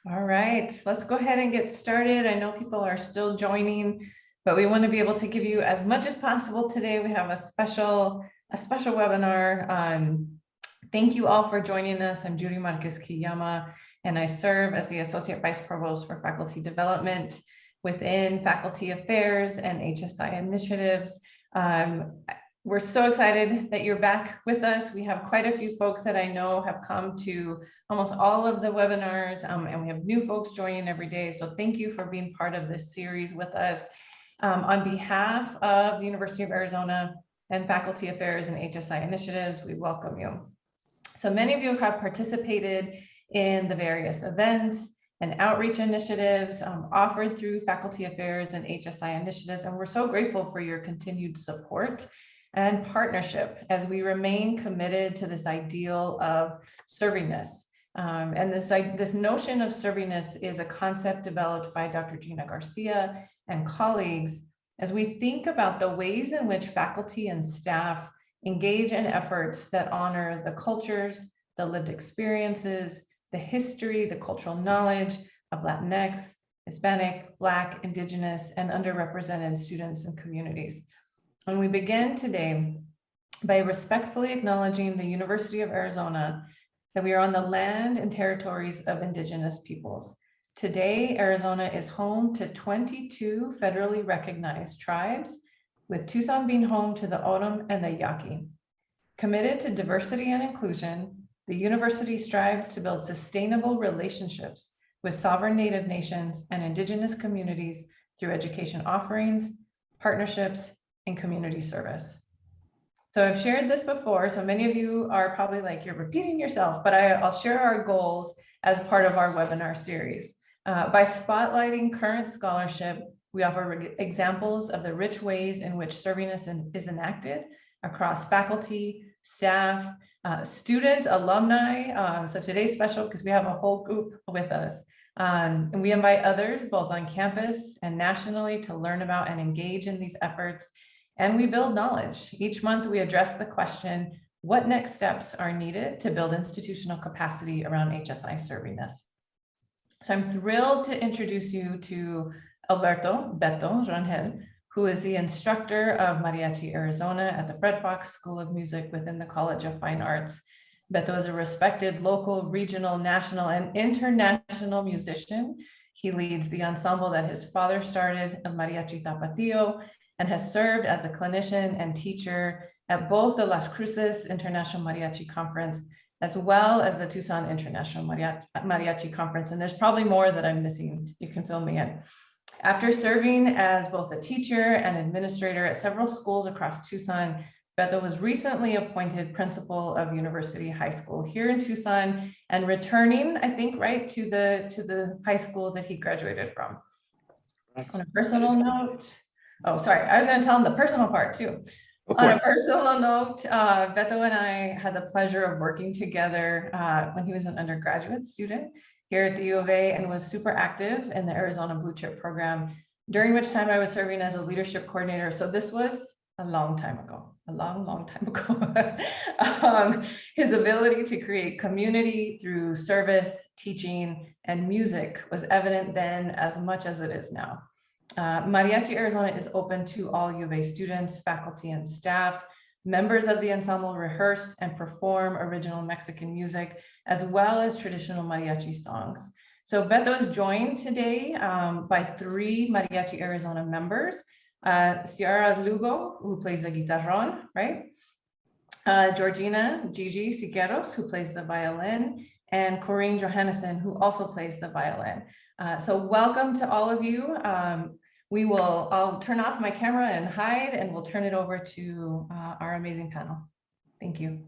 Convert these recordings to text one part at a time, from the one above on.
All right, let's go ahead and get started. I know people are still joining, but we want to be able to give you as much as possible today. We have a special webinar. Thank you all for joining us. I'm Judy Marquez Kiyama, and I serve as the Associate Vice Provost for Faculty Development within Faculty Affairs and HSI Initiatives. We're so excited that you're back with us. We have quite a few folks that I know have come to almost all of the webinars, and we have new folks joining every day. So thank you for being part of this series with us. On behalf of the University of Arizona and Faculty Affairs and HSI Initiatives, we welcome you. So many of you have participated in the various events and outreach initiatives offered through Faculty Affairs and HSI Initiatives, and we're so grateful for your continued support and partnership as we remain committed to this ideal of servingness. And this notion of servingness is a concept developed by Dr. Gina Garcia and colleagues as we think about the ways in which faculty and staff engage in efforts that honor the cultures, the lived experiences, the history, the cultural knowledge of Latinx, Hispanic, Black, Indigenous, and underrepresented students and communities. And we begin today by respectfully acknowledging the University of Arizona that we are on the land and territories of Indigenous peoples. Today, Arizona is home to 22 federally recognized tribes, with Tucson being home to the Orem and the Yaqui. Committed to diversity and inclusion, the university strives to build sustainable relationships with sovereign Native nations and Indigenous communities through education offerings, partnerships, and community service. So I've shared this before, so many of you are probably like, you're repeating yourself, but I'll share our goals as part of our webinar series. By spotlighting current scholarship, we offer examples of the rich ways in which servingness is enacted across faculty, staff, students, alumni. So today's special because we have a whole group with us. And we invite others both on campus and nationally to learn about and engage in these efforts. And we build knowledge. Each month we address the question, what next steps are needed to build institutional capacity around HSI servingness? So I'm thrilled to introduce you to Alberto Berton Ranjel, who is the instructor of Mariachi Arizona at the Fred Fox School of Music within the College of Fine Arts. Beto is a respected local, regional, national, and international musician. He leads the ensemble that his father started, El Mariachi Tapatio, and has served as a clinician and teacher at both the Las Cruces International Mariachi Conference, as well as the Tucson International Mariachi Conference. And there's probably more that I'm missing. You can fill me in. After serving as both a teacher and administrator at several schools across Tucson, Beto was recently appointed principal of University High School here in Tucson and returning, I think, right to the high school that he graduated from. On a personal note, oh, sorry, I was going to tell him the personal part too. On a personal note, Beto and I had the pleasure of working together when he was an undergraduate student here at the U of A and was super active in the Arizona Blue Chip program, during which time I was serving as a leadership coordinator. So this was a long time ago, a long time ago. His ability to create community through service, teaching, and music was evident then as much as it is now. Mariachi Arizona is open to all U of A students, faculty, and staff. Members of the ensemble rehearse and perform original Mexican music, as well as traditional mariachi songs. So Beto is joined today by 3 Mariachi Arizona members. Ciara Lugo, who plays the guitarron, right? Georgina Gigi Siqueiros, who plays the violin, and Corinne Johannesson, who also plays the violin. So welcome to all of you. I'll turn off my camera and hide, and we'll turn it over to our amazing panel. Thank you.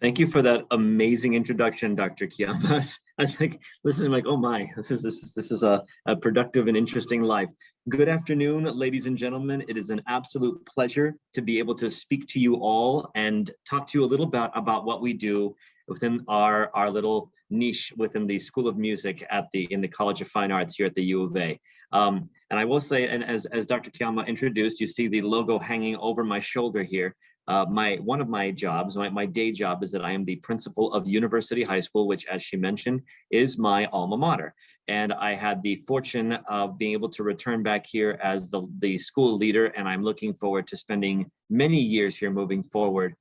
Thank you for that amazing introduction, Dr. Kiyama. I was like, listening, like, oh my, this is a productive and interesting life. Good afternoon, ladies and gentlemen. It is an absolute pleasure to be able to speak to you all and talk to you a little bit about what we do within our little niche within the School of Music in the College of Fine Arts here at the U of A. And I will say, and as Dr. Kiyama introduced, you see the logo hanging over my shoulder here. one of my jobs, my day job, is that I am the principal of University High School, which, as she mentioned, is my alma mater. And I had the fortune of being able to return back here as the school leader, and I'm looking forward to spending many years here moving forward,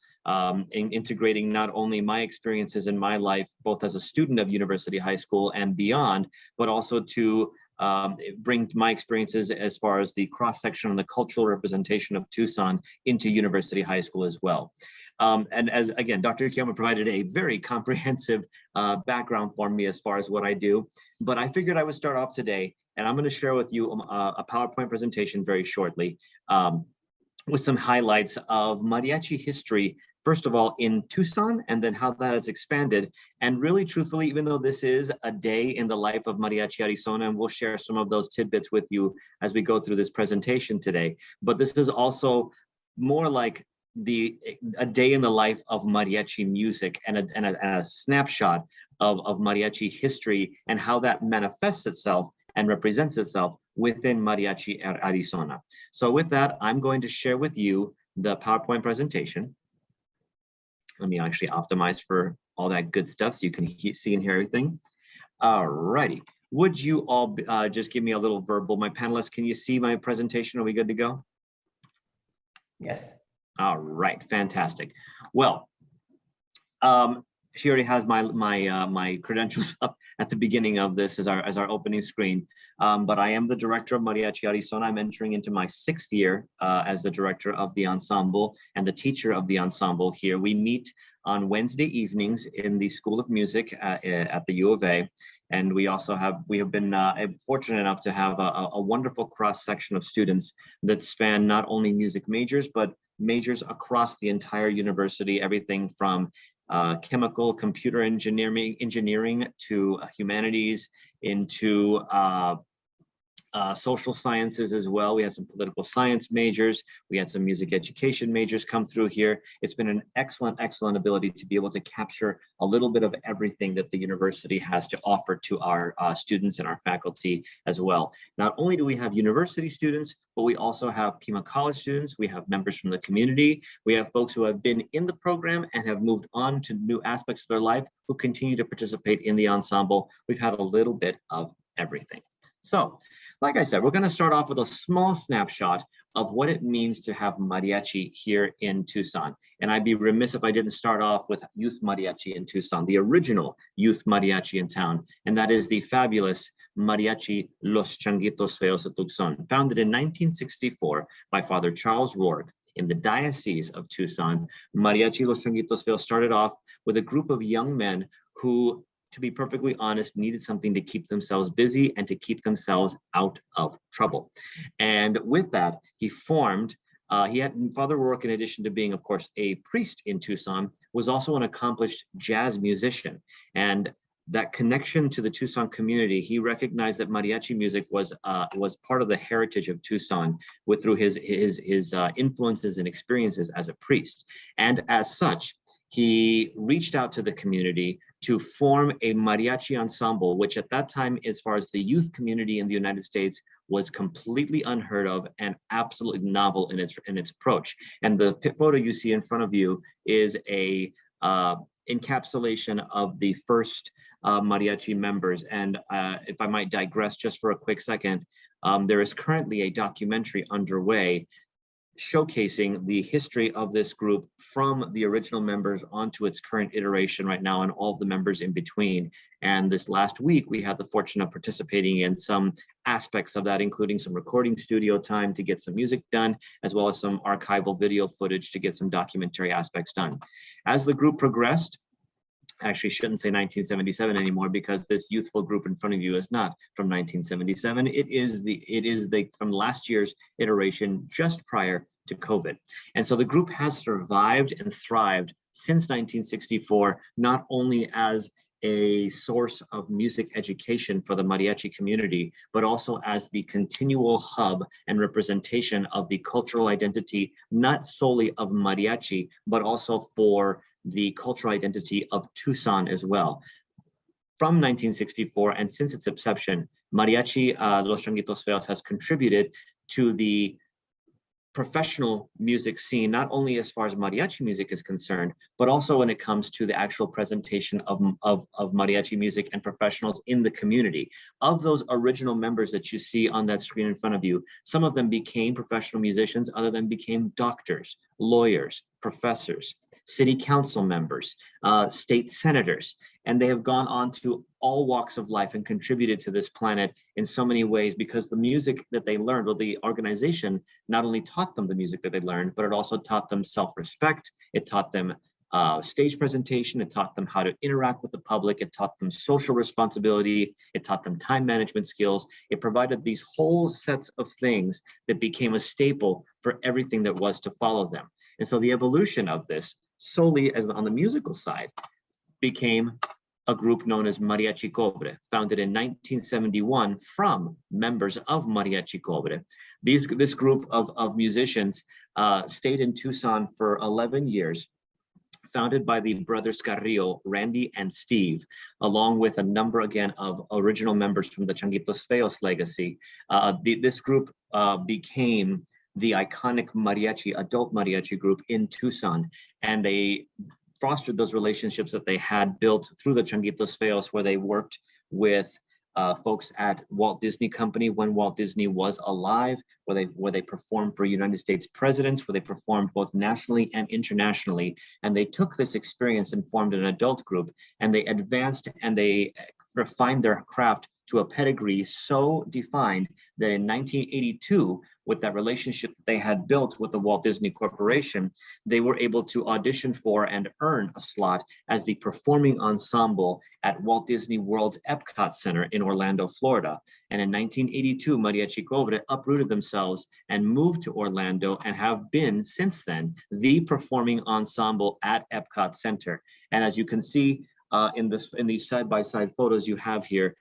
in integrating not only my experiences in my life, both as a student of University High School and beyond, but also to bring my experiences as far as the cross-section and the cultural representation of Tucson into University High School as well. And as again, Dr. Kiyama provided a very comprehensive background for me as far as what I do, but I figured I would start off today, and I'm going to share with you a PowerPoint presentation very shortly, with some highlights of mariachi history, first of all, in Tucson, and then how that has expanded. And really, truthfully, even though this is a day in the life of Mariachi Arizona, and we'll share some of those tidbits with you as we go through this presentation today, but this is also more like a day in the life of mariachi music and a snapshot of mariachi history and how that manifests itself and represents itself within Mariachi Arizona. So with that, I'm going to share with you the PowerPoint presentation. Let me actually optimize for all that good stuff so you can see and hear everything. All righty. Would you all just give me a little verbal? My panelists, can you see my presentation? Are we good to go? Yes. All right, fantastic. Well, she already has my credentials up at the beginning of this as our opening screen. But I am the director of Mariachi Arizona. I'm entering into my 6th year as the director of the ensemble and the teacher of the ensemble here. We meet on Wednesday evenings in the School of Music at the U of A. And we have been fortunate enough to have a wonderful cross section of students that span not only music majors, but majors across the entire university, everything from chemical, computer engineering to humanities, into social sciences as well. We had some political science majors. We had some music education majors come through here. It's been an excellent ability to be able to capture a little bit of everything that the university has to offer to our students and our faculty as well. Not only do we have university students, but we also have Pima College students. We have members from the community. We have folks who have been in the program and have moved on to new aspects of their life who continue to participate in the ensemble. We've had a little bit of everything. So, like I said, we're going to start off with a small snapshot of what it means to have mariachi here in Tucson. And I'd be remiss if I didn't start off with youth mariachi in Tucson, the original youth mariachi in town. And that is the fabulous Mariachi Los Changuitos Feos of Tucson, founded in 1964 by Father Charles Rourke in the Diocese of Tucson. Mariachi Los Changuitos Feos started off with a group of young men who, to be perfectly honest, needed something to keep themselves busy and to keep themselves out of trouble. And with that, he formed, he had Father Rourke, in addition to being, of course, a priest in Tucson, was also an accomplished jazz musician. And that connection to the Tucson community, he recognized that mariachi music was part of the heritage of Tucson through his influences and experiences as a priest. And as such, he reached out to the community to form a mariachi ensemble, which at that time, as far as the youth community in the United States, was completely unheard of and absolutely novel in its approach. And the photo you see in front of you is a encapsulation of the first mariachi members. And if I might digress just for a quick second, there is currently a documentary underway showcasing the history of this group from the original members onto its current iteration right now and all of the members in between. And this last week, we had the fortune of participating in some aspects of that, including some recording studio time to get some music done, as well as some archival video footage to get some documentary aspects done. As the group progressed, I actually shouldn't say 1977 anymore, because this youthful group in front of you is not from 1977. It is from last year's iteration, just prior to COVID. And so the group has survived and thrived since 1964, not only as a source of music education for the mariachi community, but also as the continual hub and representation of the cultural identity, not solely of mariachi, but also for the cultural identity of Tucson as well. From 1964 and since its inception, Mariachi Los Changuitos Feos has contributed to the professional music scene, not only as far as mariachi music is concerned, but also when it comes to the actual presentation of mariachi music and professionals in the community. Of those original members that you see on that screen in front of you, some of them became professional musicians, other than became doctors, lawyers, professors, city council members, state senators, and they have gone on to all walks of life and contributed to this planet in so many ways, because the music that they learned, well, the organization not only taught them the music that they learned, but it also taught them self-respect. It taught them stage presentation. It taught them how to interact with the public. It taught them social responsibility. It taught them time management skills. It provided these whole sets of things that became a staple for everything that was to follow them. And so the evolution of this, solely as on the musical side, became a group known as Mariachi Cobra, founded in 1971 from members of Mariachi Cobra. This group of musicians stayed in Tucson for 11 years, founded by the brothers Carrillo, Randy and Steve, along with a number, again, of original members from the Changuitos Feos legacy. This group became the iconic mariachi, adult mariachi group in Tucson, and they fostered those relationships that they had built through the Changuitos Feos, where they worked with folks at Walt Disney Company when Walt Disney was alive, where they performed for United States presidents, where they performed both nationally and internationally. And they took this experience and formed an adult group, and they advanced and they refined their craft to a pedigree so defined that in 1982, with that relationship that they had built with the Walt Disney Corporation, they were able to audition for and earn a slot as the performing ensemble at Walt Disney World's Epcot Center in Orlando, Florida. And in 1982, Mariachi Cobra uprooted themselves and moved to Orlando, and have been since then the performing ensemble at Epcot Center. And as you can see in these side-by-side photos you have here,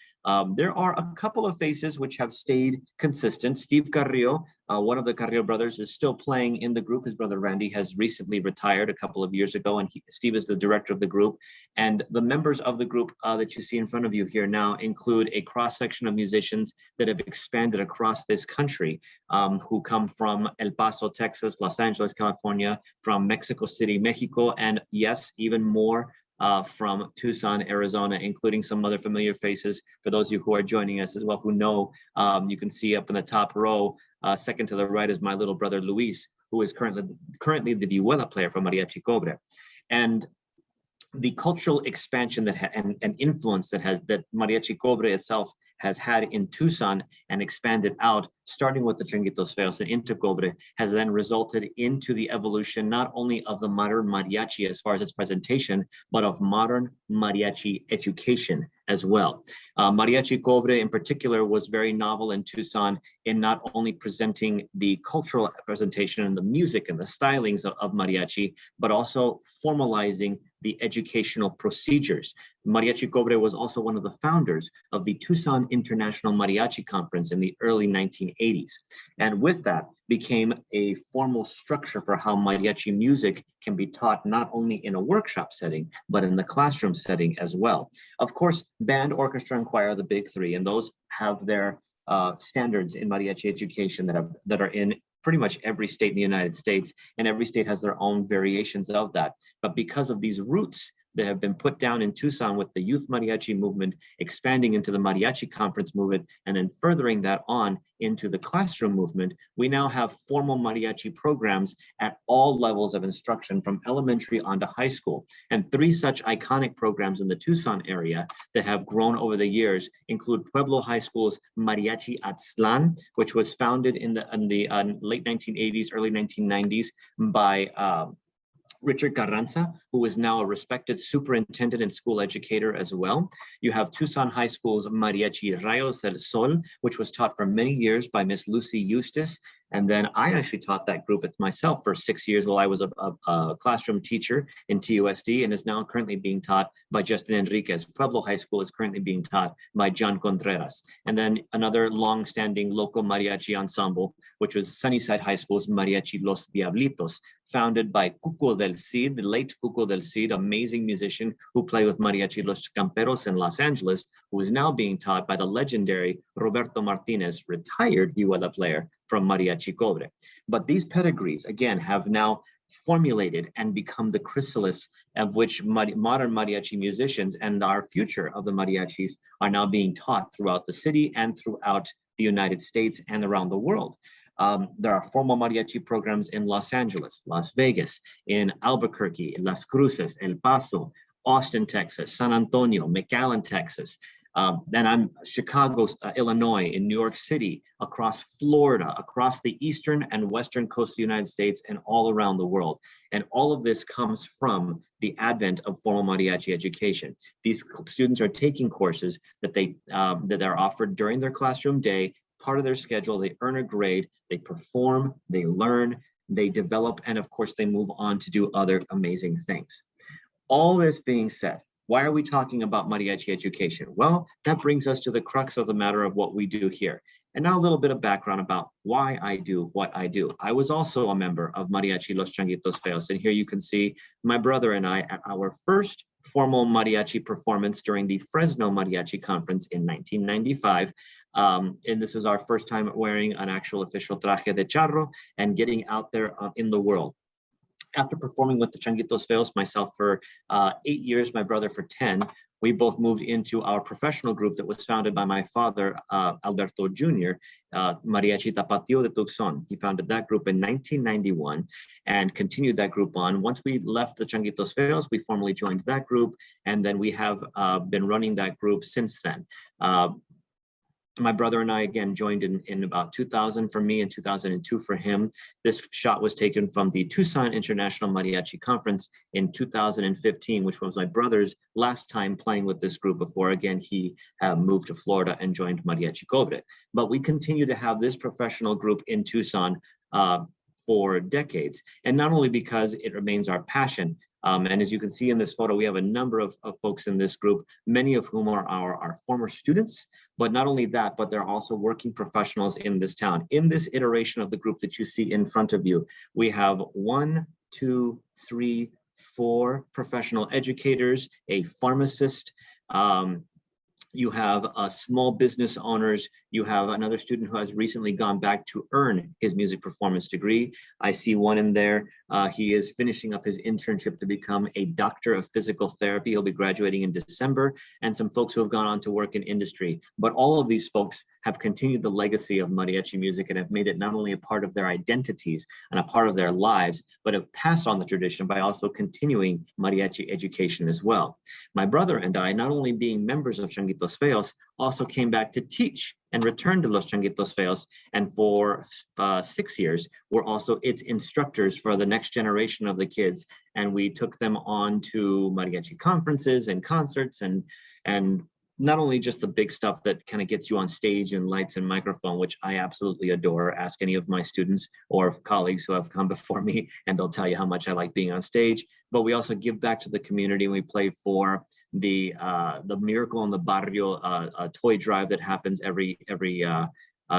there are a couple of faces which have stayed consistent. Steve Carrillo, one of the Carrillo brothers, is still playing in the group. His brother Randy has recently retired a couple of years ago, and Steve is the director of the group. And the members of the group that you see in front of you here now include a cross-section of musicians that have expanded across this country, who come from El Paso, Texas, Los Angeles, California, from Mexico City, Mexico, and yes, even more from Tucson, Arizona, including some other familiar faces for those of you who are joining us as well, who know. You can see up in the top row, second to the right, is my little brother Luis, who is currently the Vuela player for Mariachi Cobra. And the cultural expansion and influence that Mariachi Cobra itself has had in Tucson and expanded out, starting with the Changuitos Feos and into Cobra, has then resulted into the evolution not only of the modern mariachi as far as its presentation, but of modern mariachi education as well. Mariachi Cobra in particular was very novel in Tucson in not only presenting the cultural presentation and the music and the stylings of mariachi, but also formalizing the educational procedures. Mariachi Cobra was also one of the founders of the Tucson International Mariachi Conference in the early 1980s. And with that became a formal structure for how mariachi music can be taught not only in a workshop setting, but in the classroom setting as well. Of course, band, orchestra, and choir are the big three, and those have their standards in mariachi education that are in pretty much every state in the United States, and every state has their own variations of that. But because of these roots that have been put down in Tucson with the youth mariachi movement, expanding into the mariachi conference movement, and then furthering that on into the classroom movement, we now have formal mariachi programs at all levels of instruction, from elementary on to high school. And three such iconic programs in the Tucson area that have grown over the years include Pueblo High School's Mariachi Aztlan, which was founded in the late 1980s, early 1990s by Richard Carranza, who is now a respected superintendent and school educator as well. You have Tucson High School's Mariachi Rayos del Sol, which was taught for many years by Miss Lucy Eustace. And then I actually taught that group myself for 6 years while I was a classroom teacher in TUSD, and is now currently being taught by Justin Enriquez. Pueblo High School is currently being taught by John Contreras. And then another long-standing local mariachi ensemble, which was Sunnyside High School's Mariachi Los Diablitos, founded by Cuco del Cid, the late Cuco del Cid, amazing musician who played with Mariachi Los Camperos in Los Angeles, who is now being taught by the legendary Roberto Martinez, retired Vuela player from Mariachi Cobra. But these pedigrees, again, have now formulated and become the chrysalis of which modern mariachi musicians and our future of the mariachis are now being taught throughout the city and throughout the United States and around the world. There are formal mariachi programs in Los Angeles, Las Vegas, in Albuquerque, Las Cruces, El Paso, Austin, Texas, San Antonio, McAllen, Texas. Then I'm Chicago, Illinois, in New York City, across Florida, across the eastern and western coast of the United States, and all around the world. And all of this comes from the advent of formal mariachi education. These students are taking courses that that are offered during their classroom day, part of their schedule. They earn a grade, they perform, they learn, they develop, and of course, they move on to do other amazing things. All this being said, why are we talking about mariachi education? Well, that brings us to the crux of the matter of what we do here. And now a little bit of background about why I do what I do. I was also a member of Mariachi Los Changuitos Feos, and here you can see my brother and I at our first formal mariachi performance during the Fresno Mariachi Conference in 1995. And this was our first time wearing an actual official traje de charro and getting out there in the world. After performing with the Changuitos Feos, myself for 8 years, my brother for 10, we both moved into our professional group that was founded by my father, Alberto Jr., Mariachi Tapatio de Tucson. He founded that group in 1991 and continued that group on. Once we left the Changuitos Feos, we formally joined that group, and then we have been running that group since then. My brother and I, again, joined in about 2000 for me and 2002 for him. This shot was taken from the Tucson International Mariachi Conference in 2015, which was my brother's last time playing with this group before, again, he moved to Florida and joined Mariachi Cobra. But we continue to have this professional group in Tucson for decades. And not only because it remains our passion, and as you can see in this photo, we have a number of folks in this group, many of whom are our former students. But not only that, but they're also working professionals in this town. In this iteration of the group that you see in front of you, we have 1, 2, 3, 4 professional educators, a pharmacist, you have small business owners. You have another student who has recently gone back to earn his music performance degree. I see one in there. He is finishing up his internship to become a doctor of physical therapy. He'll be graduating in December, and some folks who have gone on to work in industry. But all of these folks have continued the legacy of mariachi music and have made it not only a part of their identities and a part of their lives, but have passed on the tradition by also continuing mariachi education as well. My brother and I, not only being members of Changuitos Feos, also came back to teach and returned to Los Changuitos Feos, and for 6 years, we're also its instructors for the next generation of the kids. And we took them on to mariachi conferences and concerts, and not only just the big stuff that kind of gets you on stage and lights and microphone, which I absolutely adore. Ask any of my students or colleagues who have come before me, and they'll tell you how much I like being on stage. But we also give back to the community. We play for the Miracle in the Barrio toy drive that happens every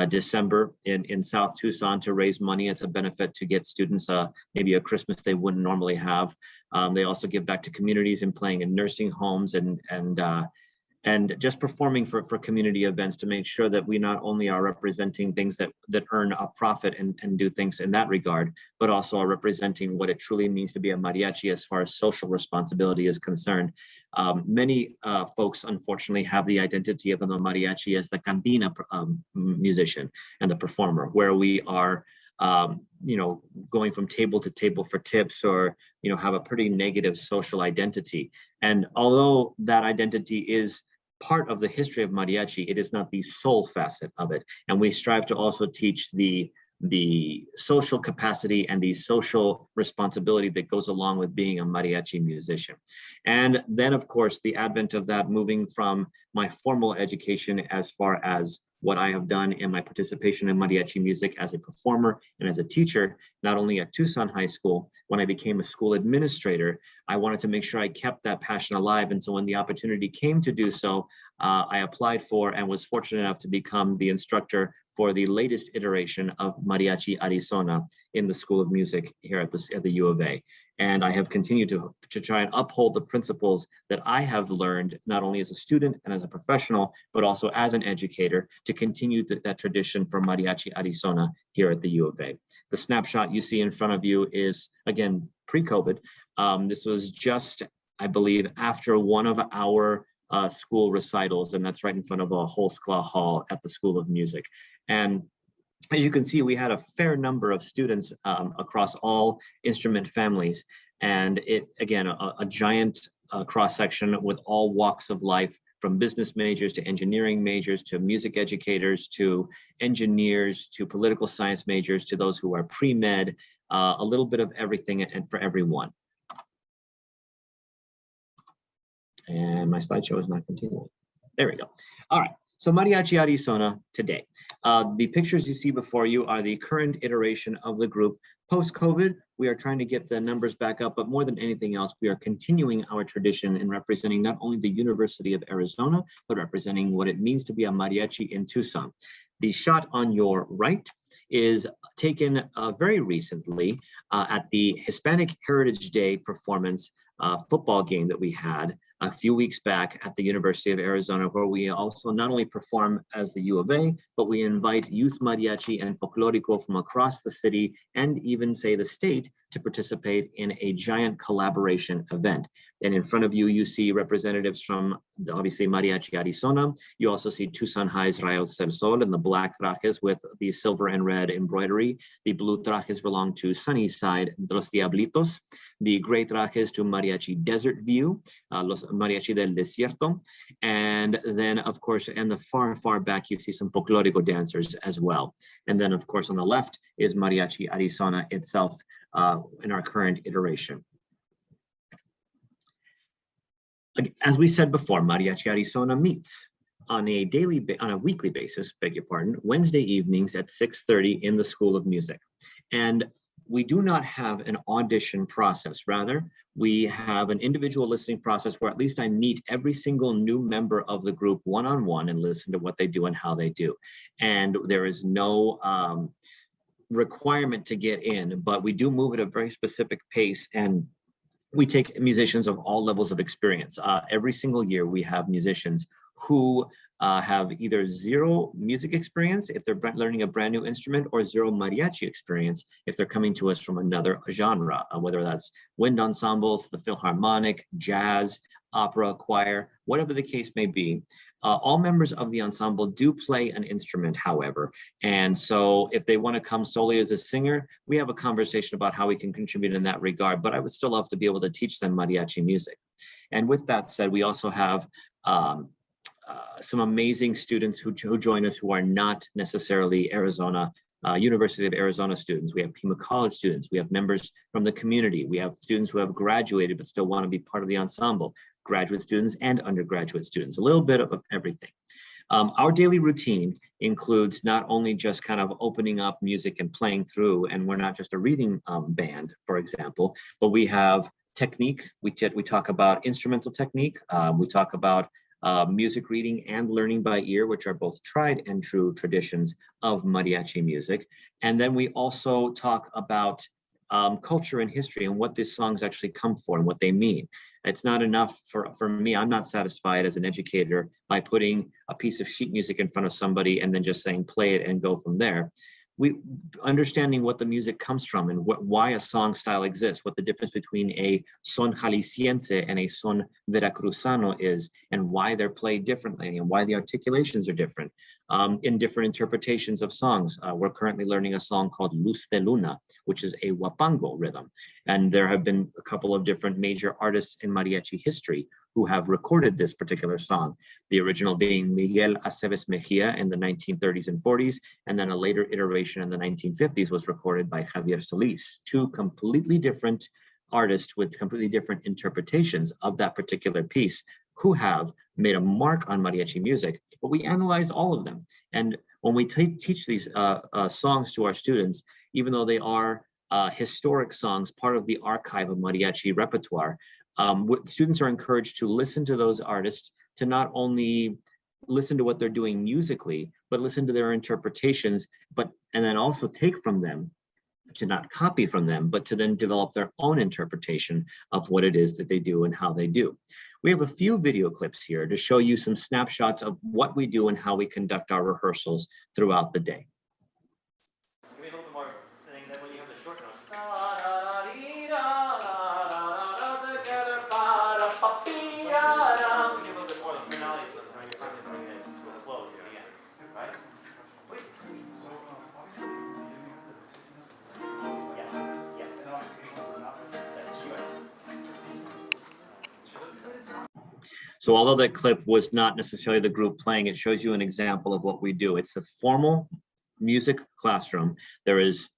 December in South Tucson to raise money. It's a benefit to get students maybe a Christmas they wouldn't normally have. They also give back to communities and playing in nursing homes and just performing for community events to make sure that we not only are representing things that earn a profit and do things in that regard, but also are representing what it truly means to be a mariachi as far as social responsibility is concerned. Many folks, unfortunately, have the identity of the mariachi as the cantina musician and the performer, where we are going from table to table for tips, or have a pretty negative social identity. And although that identity is part of the history of mariachi, it is not the sole facet of it. And we strive to also teach the social capacity and the social responsibility that goes along with being a mariachi musician. And then, of course, the advent of that, moving from my formal education as far as what I have done in my participation in mariachi music as a performer and as a teacher, not only at Tucson High School. When I became a school administrator, I wanted to make sure I kept that passion alive. And so when the opportunity came to do so, I applied for and was fortunate enough to become the instructor for the latest iteration of Mariachi Arizona in the School of Music here at the U of A. And I have continued to try and uphold the principles that I have learned, not only as a student and as a professional, but also as an educator, to continue that tradition for Mariachi Arizona here at the U of A. The snapshot you see in front of you is, again, pre-COVID. This was just, I believe, after one of our school recitals, and that's right in front of a whole Skla hall at the School of Music. And as you can see, we had a fair number of students across all instrument families. And it, again, a giant cross-section with all walks of life, from business majors to engineering majors, to music educators, to engineers, to political science majors, to those who are pre-med, a little bit of everything and for everyone. And my slideshow is not continuing. There we go. All right. So Mariachi Arizona today. The pictures you see before you are the current iteration of the group. Post-COVID, we are trying to get the numbers back up, but more than anything else, we are continuing our tradition in representing not only the University of Arizona, but representing what it means to be a mariachi in Tucson. The shot on your right is taken very recently at the Hispanic Heritage Day performance football game that we had a few weeks back at the University of Arizona, where we also not only perform as the U of A, but we invite youth mariachi and folklorico from across the city and even, say, the state to participate in a giant collaboration event. And in front of you, you see representatives from, obviously, Mariachi Arizona. You also see Tucson High's Rayos del Sol in the black trajes with the silver and red embroidery. The blue trajes belong to Sunnyside Los Diablitos. The gray trajes to Mariachi Desert View, Los Mariachi del Desierto. And then, of course, in the far, far back, you see some folklorico dancers as well. And then, of course, on the left is Mariachi Arizona itself in our current iteration. As we said before, Mariachi Arizona meets on a weekly basis, beg your pardon, Wednesday evenings at 6:30 in the School of Music. And we do not have an audition process. Rather, we have an individual listening process where at least I meet every single new member of the group one-on-one and listen to what they do and how they do. And there is no requirement to get in, but we do move at a very specific pace, and we take musicians of all levels of experience. Every single year we have musicians who have either zero music experience if they're learning a brand new instrument, or zero mariachi experience if they're coming to us from another genre, whether that's wind ensembles, the Philharmonic, jazz, opera, choir, whatever the case may be. All members of the ensemble do play an instrument, however. And so if they want to come solely as a singer, we have a conversation about how we can contribute in that regard, but I would still love to be able to teach them mariachi music. And with that said, we also have some amazing students who join us who are not necessarily University of Arizona students. We have Pima College students. We have members from the community. We have students who have graduated but still want to be part of the ensemble, graduate students and undergraduate students, a little bit of everything. Our daily routine includes not only just kind of opening up music and playing through, and we're not just a reading band, for example, but we have technique. We talk about instrumental technique. We talk about music reading and learning by ear, which are both tried and true traditions of mariachi music. And then we also talk about culture and history and what these songs actually come for and what they mean. It's not enough for me. I'm not satisfied as an educator by putting a piece of sheet music in front of somebody and then just saying play it and go from there. Understanding what the music comes from and why a song style exists, what the difference between a son jalisciense and a son veracruzano is, and why they're played differently and why the articulations are different in different interpretations of songs. We're currently learning a song called Luz de Luna, which is a huapango rhythm. And there have been a couple of different major artists in mariachi history who have recorded this particular song. The original being Miguel Aceves Mejia in the 1930s and 40s, and then a later iteration in the 1950s was recorded by Javier Solis, two completely different artists with completely different interpretations of that particular piece, who have made a mark on mariachi music, but we analyze all of them. And when we teach these songs to our students, even though they are historic songs, part of the archive of mariachi repertoire, students are encouraged to listen to those artists, to not only listen to what they're doing musically, but listen to their interpretations, and then also take from them, to not copy from them, but to then develop their own interpretation of what it is that they do and how they do. We have a few video clips here to show you some snapshots of what we do and how we conduct our rehearsals throughout the day. Give me a little bit more thing than when you have the short notes. We give a little bit more like finale, so you're finally bringing it to a close at the end, right? Wait. So obviously, yes, yes. And obviously, that's true. So although that clip was not necessarily the group playing, it shows you an example of what we do. It's a formal music classroom. There is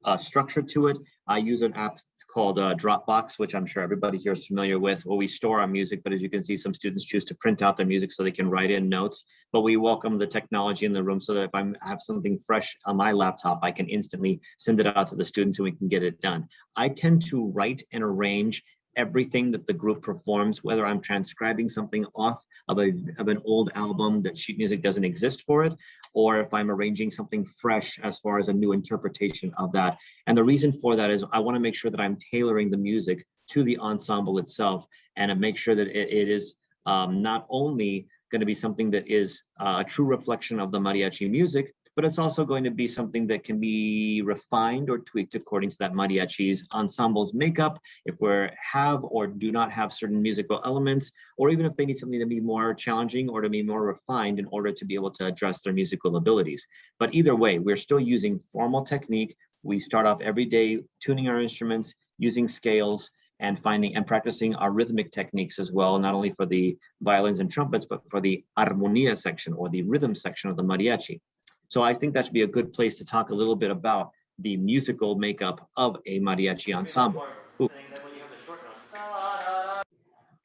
a structure to it. I use an app called Dropbox, which I'm sure everybody here is familiar with, where we store our music. But as you can see, some students choose to print out their music so they can write in notes. But we welcome the technology in the room so that if I have something fresh on my laptop, I can instantly send it out to the students and we can get it done. I tend to write and arrange everything that the group performs, whether I'm transcribing something off of an old album that sheet music doesn't exist for it, or if I'm arranging something fresh as far as a new interpretation of that. And the reason for that is I want to make sure that I'm tailoring the music to the ensemble itself, and make sure that it is not only going to be something that is a true reflection of the mariachi music, but it's also going to be something that can be refined or tweaked according to that mariachi's ensemble's makeup, if we have or do not have certain musical elements, or even if they need something to be more challenging or to be more refined in order to be able to address their musical abilities. But either way, we're still using formal technique. We start off every day tuning our instruments, using scales, and finding and practicing our rhythmic techniques as well, not only for the violins and trumpets, but for the armonía section or the rhythm section of the mariachi. So I think that should be a good place to talk a little bit about the musical makeup of a mariachi ensemble. Ooh.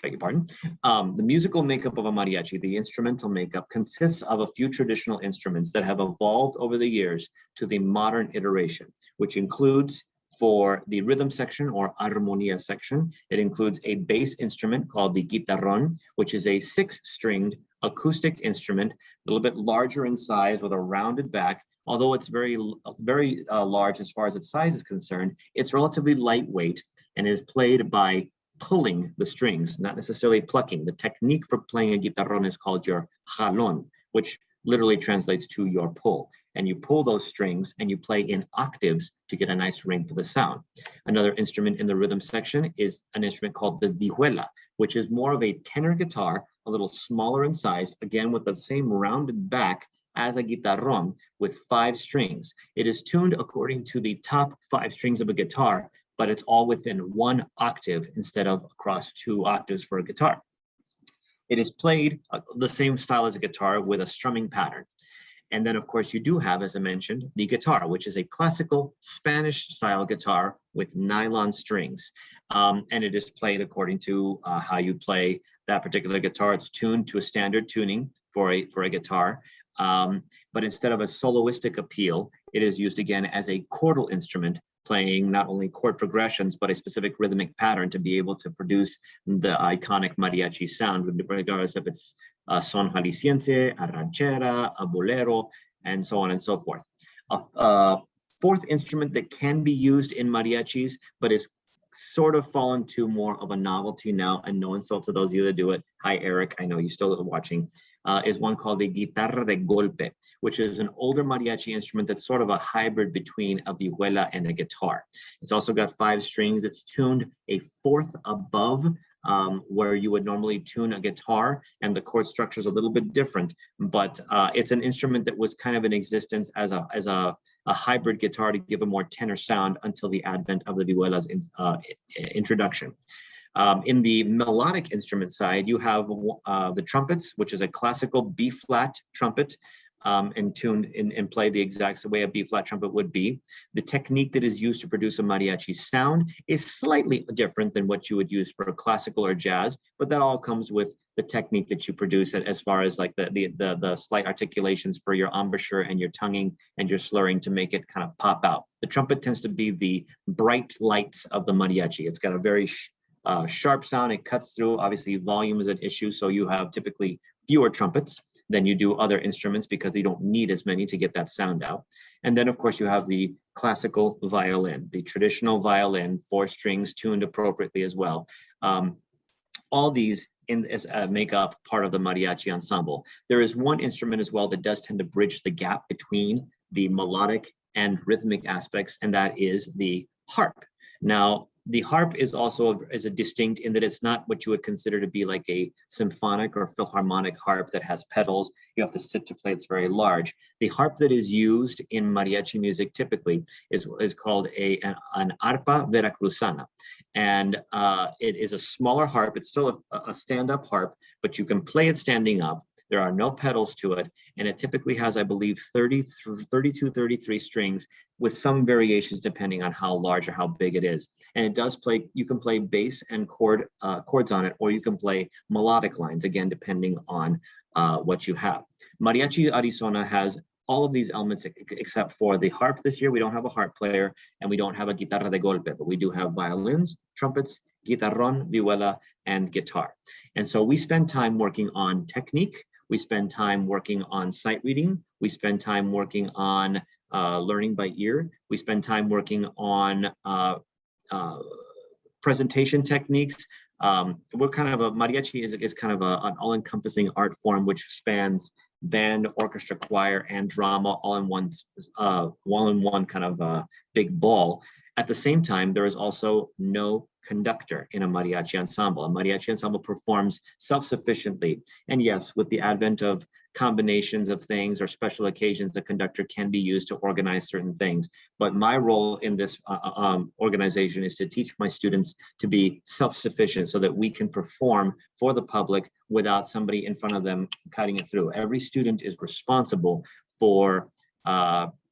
Beg your pardon. The musical makeup of a mariachi, the instrumental makeup, consists of a few traditional instruments that have evolved over the years to the modern iteration, which includes, for the rhythm section or armonía section, it includes a bass instrument called the guitarrón, which is a 6-stringed acoustic instrument, a little bit larger in size with a rounded back. Although it's very large as far as its size is concerned, it's relatively lightweight and is played by pulling the strings, not necessarily plucking. The technique for playing a guitarrón is called your jalón, which literally translates to your pull. And you pull those strings and you play in octaves to get a nice ring for the sound. Another instrument in the rhythm section is an instrument called the vihuela, which is more of a tenor guitar, a little smaller in size, again with the same rounded back as a guitarrón with 5 strings. It is tuned according to the top 5 strings of a guitar, but it's all within 1 octave instead of across 2 octaves for a guitar. It is played the same style as a guitar with a strumming pattern. And then, of course, you do have, as I mentioned, the guitar, which is a classical Spanish-style guitar with nylon strings. And it is played according to how you play that particular guitar. It's tuned to a standard tuning for a guitar. But instead of a soloistic appeal, it is used again as a chordal instrument, playing not only chord progressions, but a specific rhythmic pattern to be able to produce the iconic mariachi sound, regardless if it's a son jalisciense, a ranchera, a bolero, and so on and so forth. A fourth instrument that can be used in mariachis, but is sort of fallen to more of a novelty now, and no insult to those of you that do it. Hi, Eric, I know you're still watching. Is one called the Guitar De Golpe, which is an older mariachi instrument that's sort of a hybrid between a vihuela and a guitar. It's also got 5 strings. It's tuned a 4th above where you would normally tune a guitar, and the chord structure is a little bit different, but it's an instrument that was kind of in existence as a hybrid guitar to give a more tenor sound until the advent of the vihuela's introduction. In the melodic instrument side, you have the trumpets, which is a classical B-flat trumpet, and tuned and play the exact way a B-flat trumpet would be. The technique that is used to produce a mariachi sound is slightly different than what you would use for a classical or jazz, but that all comes with the technique that you produce as far as like the slight articulations for your embouchure and your tonguing and your slurring to make it kind of pop out. The trumpet tends to be the bright lights of the mariachi. It's got a very sharp sound. It cuts through. Obviously, volume is an issue, so you have typically fewer trumpets than you do other instruments because you don't need as many to get that sound out. And then, of course, you have the classical violin, the traditional violin, 4 strings tuned appropriately as well. All these make up part of the mariachi ensemble. There is one instrument as well that does tend to bridge the gap between the melodic and rhythmic aspects, and that is the harp. Now, the harp is also a distinct in that it's not what you would consider to be like a symphonic or philharmonic harp that has pedals. You have to sit to play. It's very large. The harp that is used in mariachi music typically is called an arpa veracruzana. And it is a smaller harp. It's still a stand-up harp, but you can play it standing up. There are no pedals to it, and it typically has, I believe, 32, 33 strings with some variations depending on how large or how big it is. And it does play, you can play bass and chords on it, or you can play melodic lines, again, depending on what you have. Mariachi Arizona has all of these elements except for the harp this year. We don't have a harp player, and we don't have a Guitar De Golpe, but we do have violins, trumpets, guitarrón, vihuela, and guitar. And so we spend time working on technique. We spend time working on sight reading. We spend time working on learning by ear. We spend time working on presentation techniques. We're kind of mariachi is kind of an all-encompassing art form which spans band, orchestra, choir, and drama all in one kind of big ball. At the same time, there is also no conductor in a mariachi ensemble. A mariachi ensemble performs self-sufficiently. And yes, with the advent of combinations of things or special occasions, the conductor can be used to organize certain things. But my role in this organization is to teach my students to be self-sufficient so that we can perform for the public without somebody in front of them cutting it through. Every student is responsible for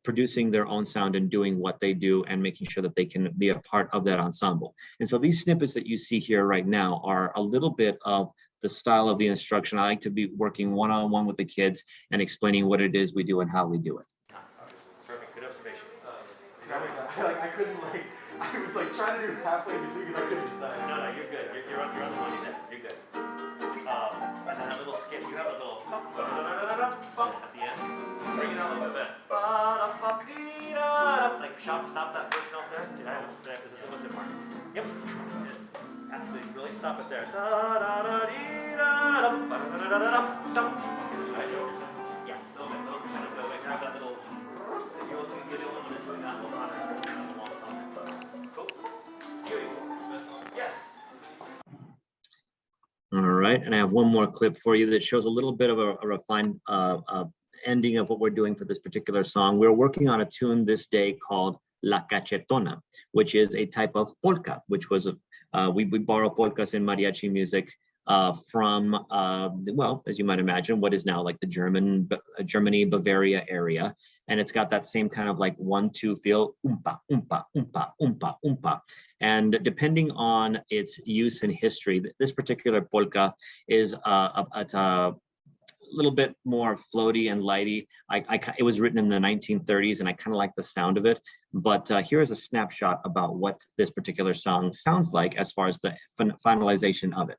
producing their own sound and doing what they do and making sure that they can be a part of that ensemble. And so these snippets that you see here right now are a little bit of the style of the instruction. I like to be working one-on-one with the kids and explaining what it is we do and how we do it. Perfect, good observation. I couldn't I was trying to do halfway between because I couldn't decide. No, you're good. You're on the money there. You're good. And then a little skip. You have a little bump at the end. Bring it out a little bit. Like stop that first note there. What's it mark? Yep. Absolutely. Really stop it there. Yeah, a little bit. So we have that little. If you want to get in doing that, we'll honor a long time. Cool. Beautiful. Yes. All right, and I have one more clip for you that shows a little bit of a refined ending of what we're doing for this particular song. We're working on a tune this day called La Cachetona, which is a type of polka, which was, we borrow polkas in mariachi music from, well, as you might imagine, what is now like the Germany, Bavaria area. And it's got that same kind of like 1-2 feel, oompa, oompa, oompa, oompa, oompa. And depending on its use in history, this particular polka is it's a little bit more floaty and lighty. It was written in the 1930s, and I kind of like the sound of it. But here's a snapshot about what this particular song sounds like as far as the finalization of it.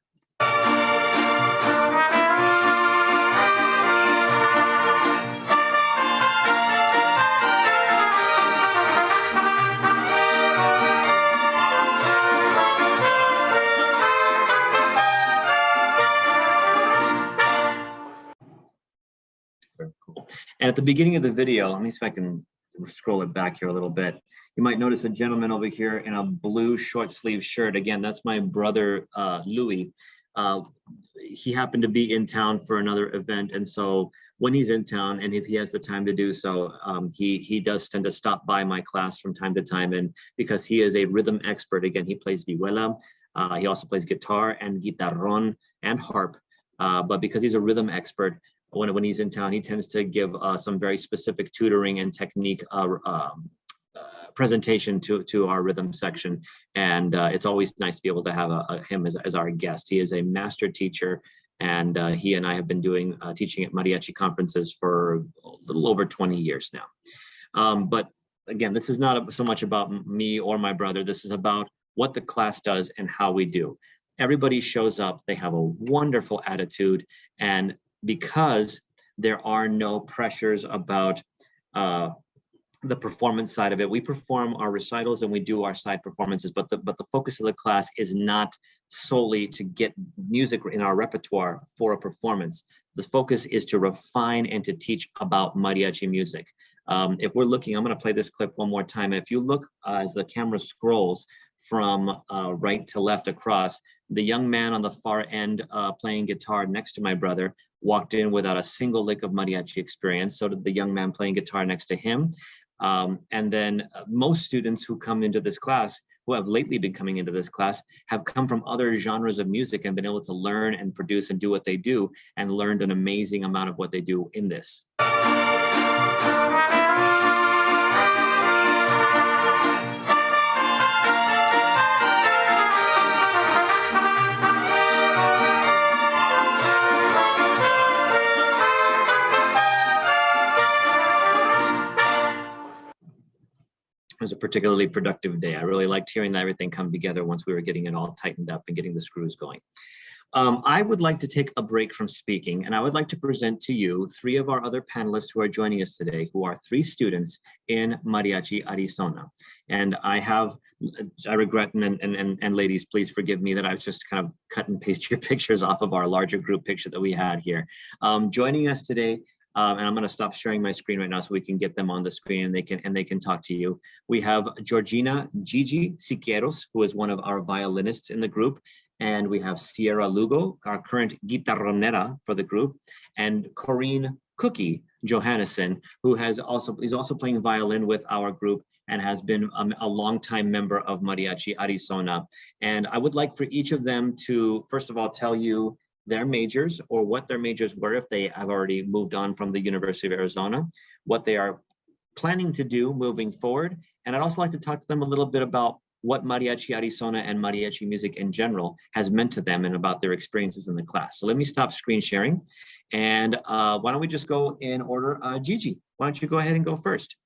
Cool. And at the beginning of the video, let me see if I can scroll it back here a little bit. You might notice a gentleman over here in a blue short sleeve shirt. Again, that's my brother, Louis. He happened to be in town for another event. And so when he's in town, and if he has the time to do so, he does tend to stop by my class from time to time. And because he is a rhythm expert, again, he plays vihuela. He also plays guitar and guitarrón and harp. But because he's a rhythm expert, when he's in town, he tends to give some very specific tutoring and technique presentation to our rhythm section. And it's always nice to be able to have him as our guest. He is a master teacher And he and I have been doing teaching at mariachi conferences for a little over 20 years now. But again, this is not so much about me or my brother. This is about what the class does and how we do. Everybody shows up, they have a wonderful attitude, and because there are no pressures about the performance side of it, we perform our recitals and we do our side performances, but the focus of the class is not solely to get music in our repertoire for a performance. The focus is to refine and to teach about mariachi music. If we're looking, I'm going to play this clip one more time. If you look as the camera scrolls from right to left across, the young man on the far end playing guitar next to my brother walked in without a single lick of mariachi experience. So did the young man playing guitar next to him. And then most students who come into this class, who have lately been coming into this class, have come from other genres of music and been able to learn and produce and do what they do, and learned an amazing amount of what they do in this. It was a particularly productive day. I really liked hearing that everything come together once we were getting it all tightened up and getting the screws going. I would like to take a break from speaking, and I would like to present to you three of our other panelists who are joining us today, who are three students in Mariachi Arizona. And I regret, and ladies, please forgive me that I was just kind of cut and paste your pictures off of our larger group picture that we had here. Joining us today, and I'm going to stop sharing my screen right now so we can get them on the screen and they can talk to you. We have Georgina Gigi Siqueiros, who is one of our violinists in the group. And we have Sierra Lugo, our current guitarronera for the group, and Corinne Cookie Johannesson, who is also playing violin with our group and has been a longtime member of Mariachi Arizona. And I would like for each of them to, first of all, tell you their majors or what their majors were if they have already moved on from the University of Arizona, what they are planning to do moving forward. And I'd also like to talk to them a little bit about what Mariachi Arizona and mariachi music in general has meant to them and about their experiences in the class. So let me stop screen sharing. And why don't we just go in order? Gigi, why don't you go ahead and go first?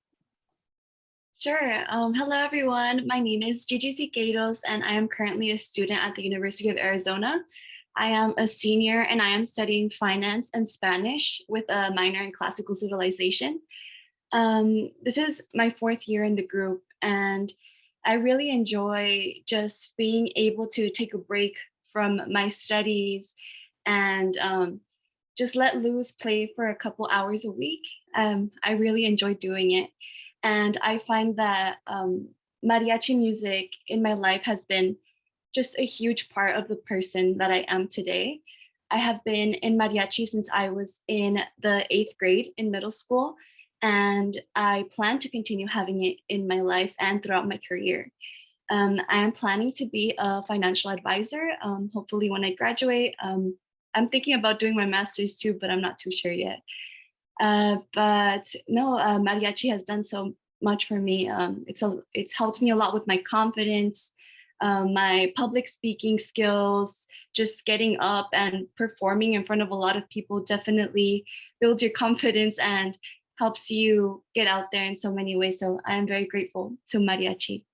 Sure. Hello, everyone. My name is Gigi Siqueiros, and I am currently a student at the University of Arizona. I am a senior and I am studying finance and Spanish with a minor in classical civilization. This is my fourth year in the group, and I really enjoy just being able to take a break from my studies and just let loose, play for a couple hours a week. I really enjoy doing it. And I find that mariachi music in my life has been just a huge part of the person that I am today. I have been in mariachi since I was in the 8th grade in middle school, and I plan to continue having it in my life and throughout my career. I am planning to be a financial advisor, hopefully when I graduate. I'm thinking about doing my master's too, but I'm not too sure yet. But no, mariachi has done so much for me. It's helped me a lot with my confidence, my public speaking skills. Just getting up and performing in front of a lot of people definitely builds your confidence and helps you get out there in so many ways. So I am very grateful to mariachi.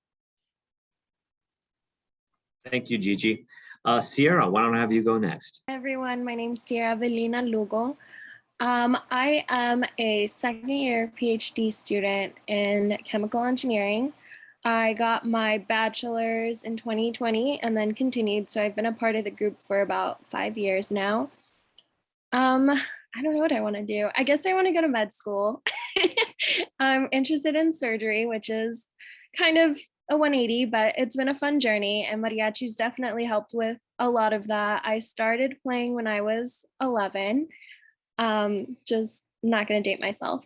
Thank you, Gigi. Sierra, why don't I have you go next? Hi everyone, my name is Sierra Velina Lugo. I am a second-year PhD student in chemical engineering. I got my bachelor's in 2020 and then continued, so I've been a part of the group for about 5 years now. I don't know what I want to do. I guess I want to go to med school. I'm interested in surgery, which is kind of a 180, but it's been a fun journey, and mariachi's definitely helped with a lot of that. I started playing when I was 11. Just not going to date myself,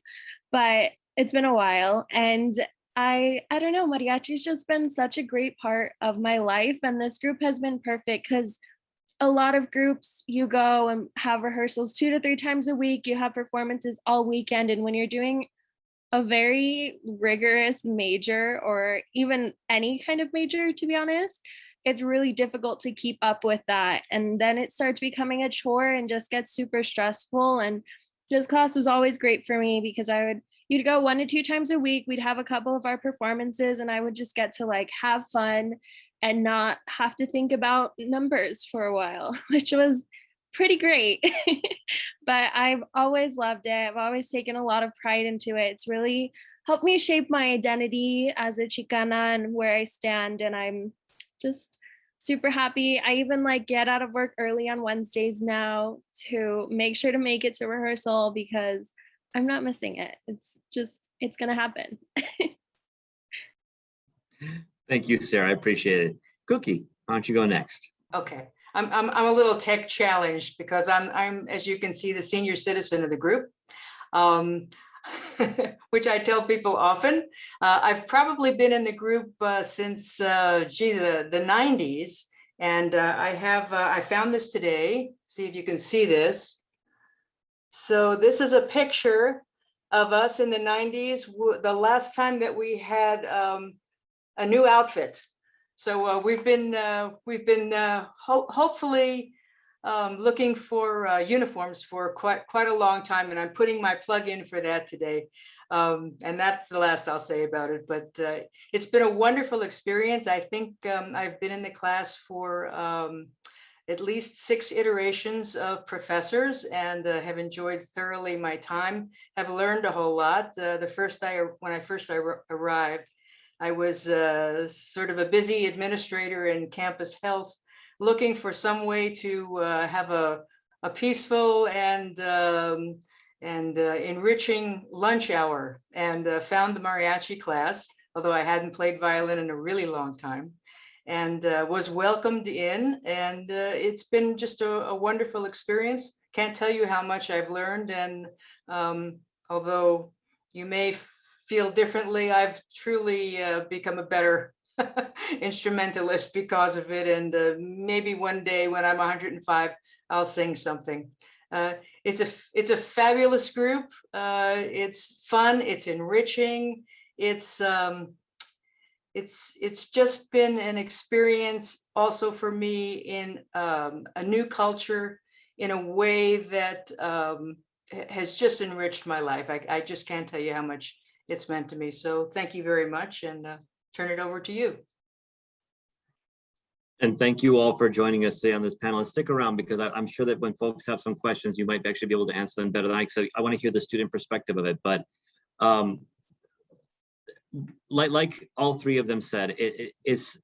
but it's been a while, and I don't know, mariachi's just been such a great part of my life, and this group has been perfect because a lot of groups, you go and have rehearsals 2 to 3 times a week, you have performances all weekend, and when you're doing a very rigorous major, or even any kind of major, to be honest, it's really difficult to keep up with that. And then it starts becoming a chore and just gets super stressful. And this class was always great for me because you'd go 1 to 2 times a week. We'd have a couple of our performances and I would just get to like have fun and not have to think about numbers for a while, which was pretty great. But I've always loved it. I've always taken a lot of pride into it. It's really helped me shape my identity as a Chicana and where I stand. And I'm just super happy. I even like get out of work early on Wednesdays now to make sure to make it to rehearsal because I'm not missing it. It's gonna happen. Thank you, Sarah. I appreciate it. Cookie, why don't you go next? Okay, I'm a little tech challenged because I'm, as you can see, the senior citizen of the group, which I tell people often. I've probably been in the group since the 90s, and I found this today. See if you can see this. So this is a picture of us in the 90s, the last time that we had a new outfit. So we've been hopefully looking for uniforms for quite a long time, and I'm putting my plug in for that today. And that's the last I'll say about it, but it's been a wonderful experience. I think I've been in the class for at least 6 iterations of professors and have enjoyed thoroughly my time. Have learned a whole lot. When I first arrived, I was sort of a busy administrator in campus health, looking for some way to have a peaceful and enriching lunch hour, and found the mariachi class, although I hadn't played violin in a really long time, and was welcomed in, and it's been just a wonderful experience. Can't tell you how much I've learned, and although you may feel differently, I've truly become a better instrumentalist because of it, and maybe one day when I'm 105, I'll sing something. It's a fabulous group. It's fun. It's enriching. It's just been an experience also for me in a new culture in a way that has just enriched my life. I just can't tell you how much it's meant to me. So thank you very much, and turn it over to you. And thank you all for joining us today on this panel. And stick around because I'm sure that when folks have some questions, you might actually be able to answer them better than I. So I want to hear the student perspective of it. But like all 3 of them said, it is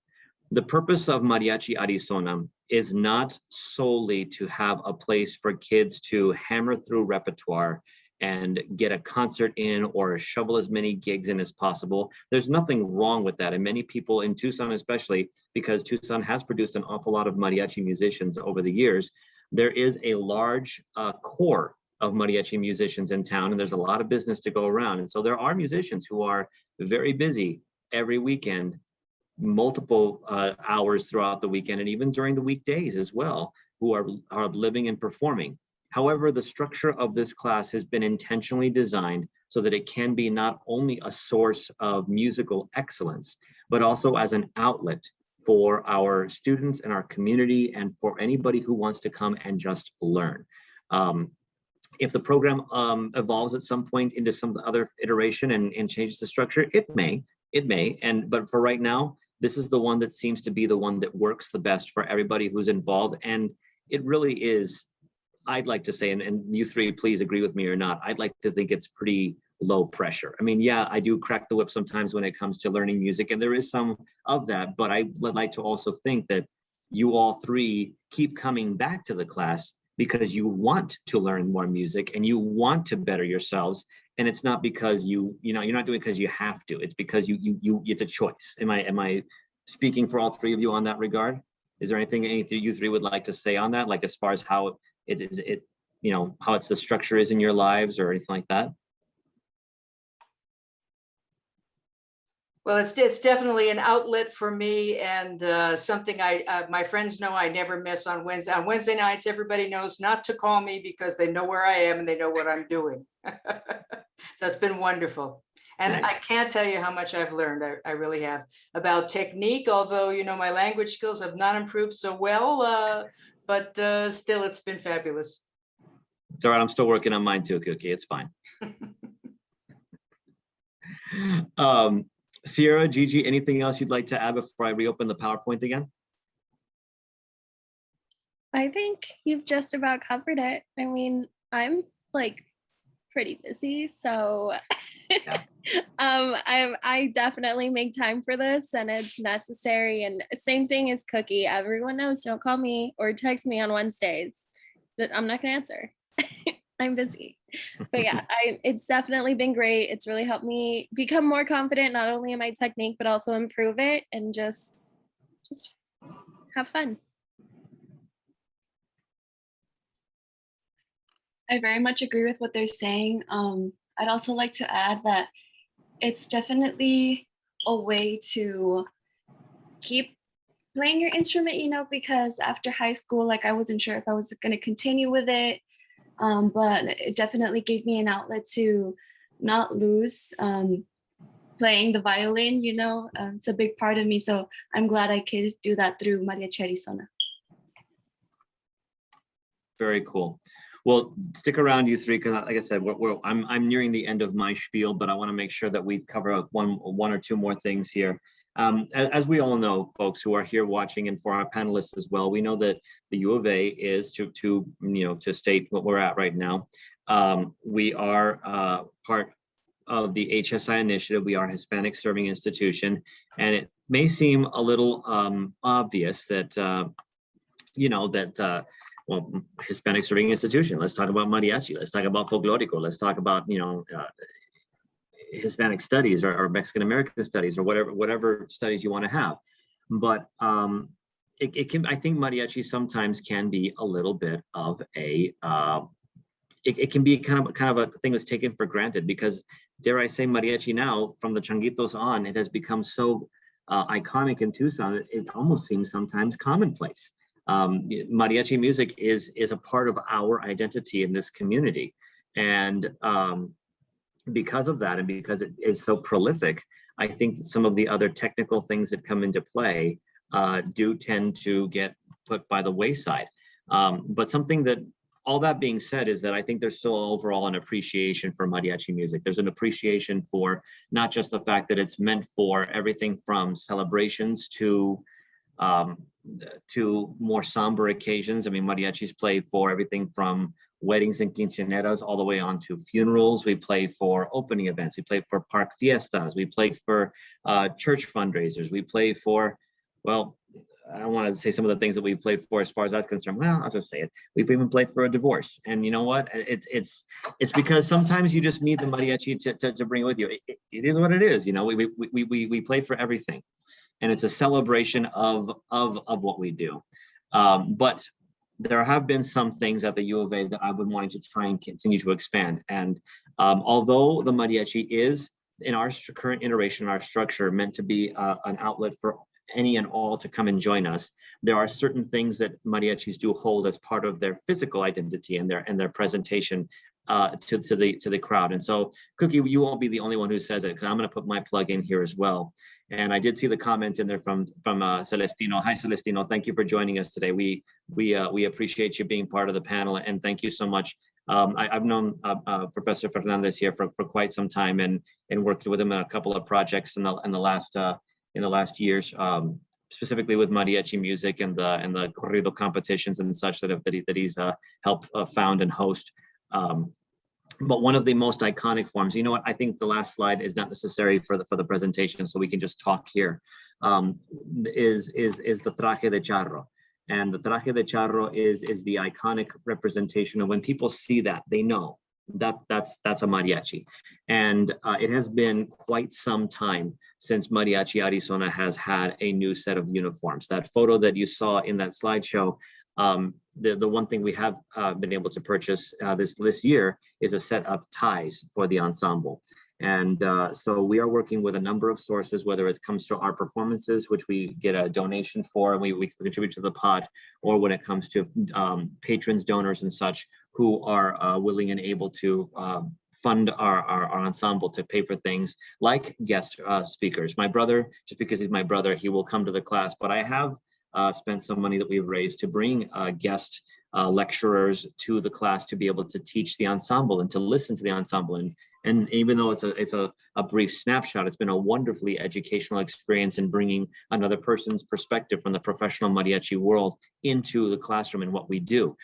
the purpose of Mariachi Arizona is not solely to have a place for kids to hammer through repertoire and get a concert in or shovel as many gigs in as possible. There's nothing wrong with that. And many people in Tucson, especially because Tucson has produced an awful lot of mariachi musicians over the years, there is a large core of mariachi musicians in town, and there's a lot of business to go around. And so there are musicians who are very busy every weekend, multiple hours throughout the weekend, and even during the weekdays as well, who are living and performing. However, the structure of this class has been intentionally designed so that it can be not only a source of musical excellence, but also as an outlet for our students and our community and for anybody who wants to come and just learn. If the program evolves at some point into some other iteration and changes the structure, it may, but for right now, this is the one that seems to be the one that works the best for everybody who's involved. And it really is, I'd like to say, and you 3, please agree with me or not, I'd like to think it's pretty low pressure. I mean, yeah, I do crack the whip sometimes when it comes to learning music, and there is some of that, but I would like to also think that you all 3 keep coming back to the class because you want to learn more music and you want to better yourselves. And it's not because you're not doing it because you have to. It's because it's a choice. Am I speaking for all 3 of you on that regard? Is there anything you 3 would like to say on that, like as far as how how it's the structure is in your lives or anything like that? Well, it's definitely an outlet for me, and something my friends know I never miss on Wednesday. On Wednesday nights, everybody knows not to call me because they know where I am and they know what I'm doing. So it's been wonderful. And I Nice. can't tell you how much I've learned. I really have, about technique, although, my language skills have not improved so well, but still, it's been fabulous. It's all right. I'm still working on mine too, Cookie. It's fine. Sierra, Gigi, anything else you'd like to add before I reopen the PowerPoint again? I think you've just about covered it. I mean, I'm like pretty busy, so Yeah. I definitely make time for this, and it's necessary. And same thing as Cookie. Everyone knows, don't call me or text me on Wednesdays. That I'm not gonna answer. I'm busy. But yeah, it's definitely been great. It's really helped me become more confident, not only in my technique, but also improve it and just have fun. I very much agree with what they're saying. I'd also like to add that it's definitely a way to keep playing your instrument, because after high school, like I wasn't sure if I was going to continue with it, but it definitely gave me an outlet to not lose playing the violin, it's a big part of me. So I'm glad I could do that through Mariachi Arizona. Very cool. Well, stick around, you three, because like I said, I'm nearing the end of my spiel, but I want to make sure that we cover one or two more things here. As we all know, folks who are here watching, and for our panelists as well, we know that the U of A is to state what we're at right now. We are part of the HSI initiative. We are a Hispanic serving institution, and it may seem a little obvious that well, Hispanic serving institution. Let's talk about mariachi. Let's talk about folklorico. Let's talk about Hispanic studies or Mexican American studies or whatever studies you want to have. But it can. I think mariachi sometimes can be a little bit of a. It can be kind of a thing that's taken for granted, because dare I say, mariachi now, from the changuitos on, it has become so iconic in Tucson. It almost seems sometimes commonplace. Mariachi music is a part of our identity in this community, and because of that, and because it is so prolific, I think that some of the other technical things that come into play do tend to get put by the wayside. But something that, all that being said, is that I think there's still overall an appreciation for mariachi music. There's an appreciation for not just the fact that it's meant for everything from celebrations to more somber occasions. I mean, mariachis play for everything from weddings and quinceañeras all the way on to funerals. We play for opening events. We play for park fiestas. We play for church fundraisers. We play for, well, I don't want to say some of the things that we played for as far as that's concerned. Well, I'll just say it. We've even played for a divorce. And you know what? It's because sometimes you just need the mariachi to bring it with you. It is what it is. We play for everything. And it's a celebration of what we do. But there have been some things at the U of A that I've been wanting to try and continue to expand. And although the mariachi is, in our current iteration, our structure, meant to be an outlet for any and all to come and join us, there are certain things that mariachis do hold as part of their physical identity and their presentation to the crowd. And so, Cookie, you won't be the only one who says it, because I'm going to put my plug in here as well. And I did see the comment in there from Celestino. Hi, Celestino. Thank you for joining us today. We appreciate you being part of the panel, and thank you so much. I've known Professor Fernandez here for quite some time, and worked with him on a couple of projects in the last years, specifically with mariachi music and the corrido competitions and such that he's helped found and host. But one of the most iconic forms, you know what, I think the last slide is not necessary for the presentation, so we can just talk here, is the traje de charro. And the traje de charro is the iconic representation of, when people see that, they know that's a mariachi. And it has been quite some time since Mariachi Arizona has had a new set of uniforms. That photo that you saw in that slideshow, the one thing we have been able to purchase this year is a set of ties for the ensemble. And so we are working with a number of sources, whether it comes to our performances, which we get a donation for and we contribute to the pot, or when it comes to patrons, donors and such, who are willing and able to fund our ensemble, to pay for things like guest speakers. My brother, just because he's my brother, he will come to the class, but I have spent some money that we've raised to bring guest lecturers to the class to be able to teach the ensemble and to listen to the ensemble. And even though it's a brief snapshot, it's been a wonderfully educational experience in bringing another person's perspective from the professional mariachi world into the classroom and what we do.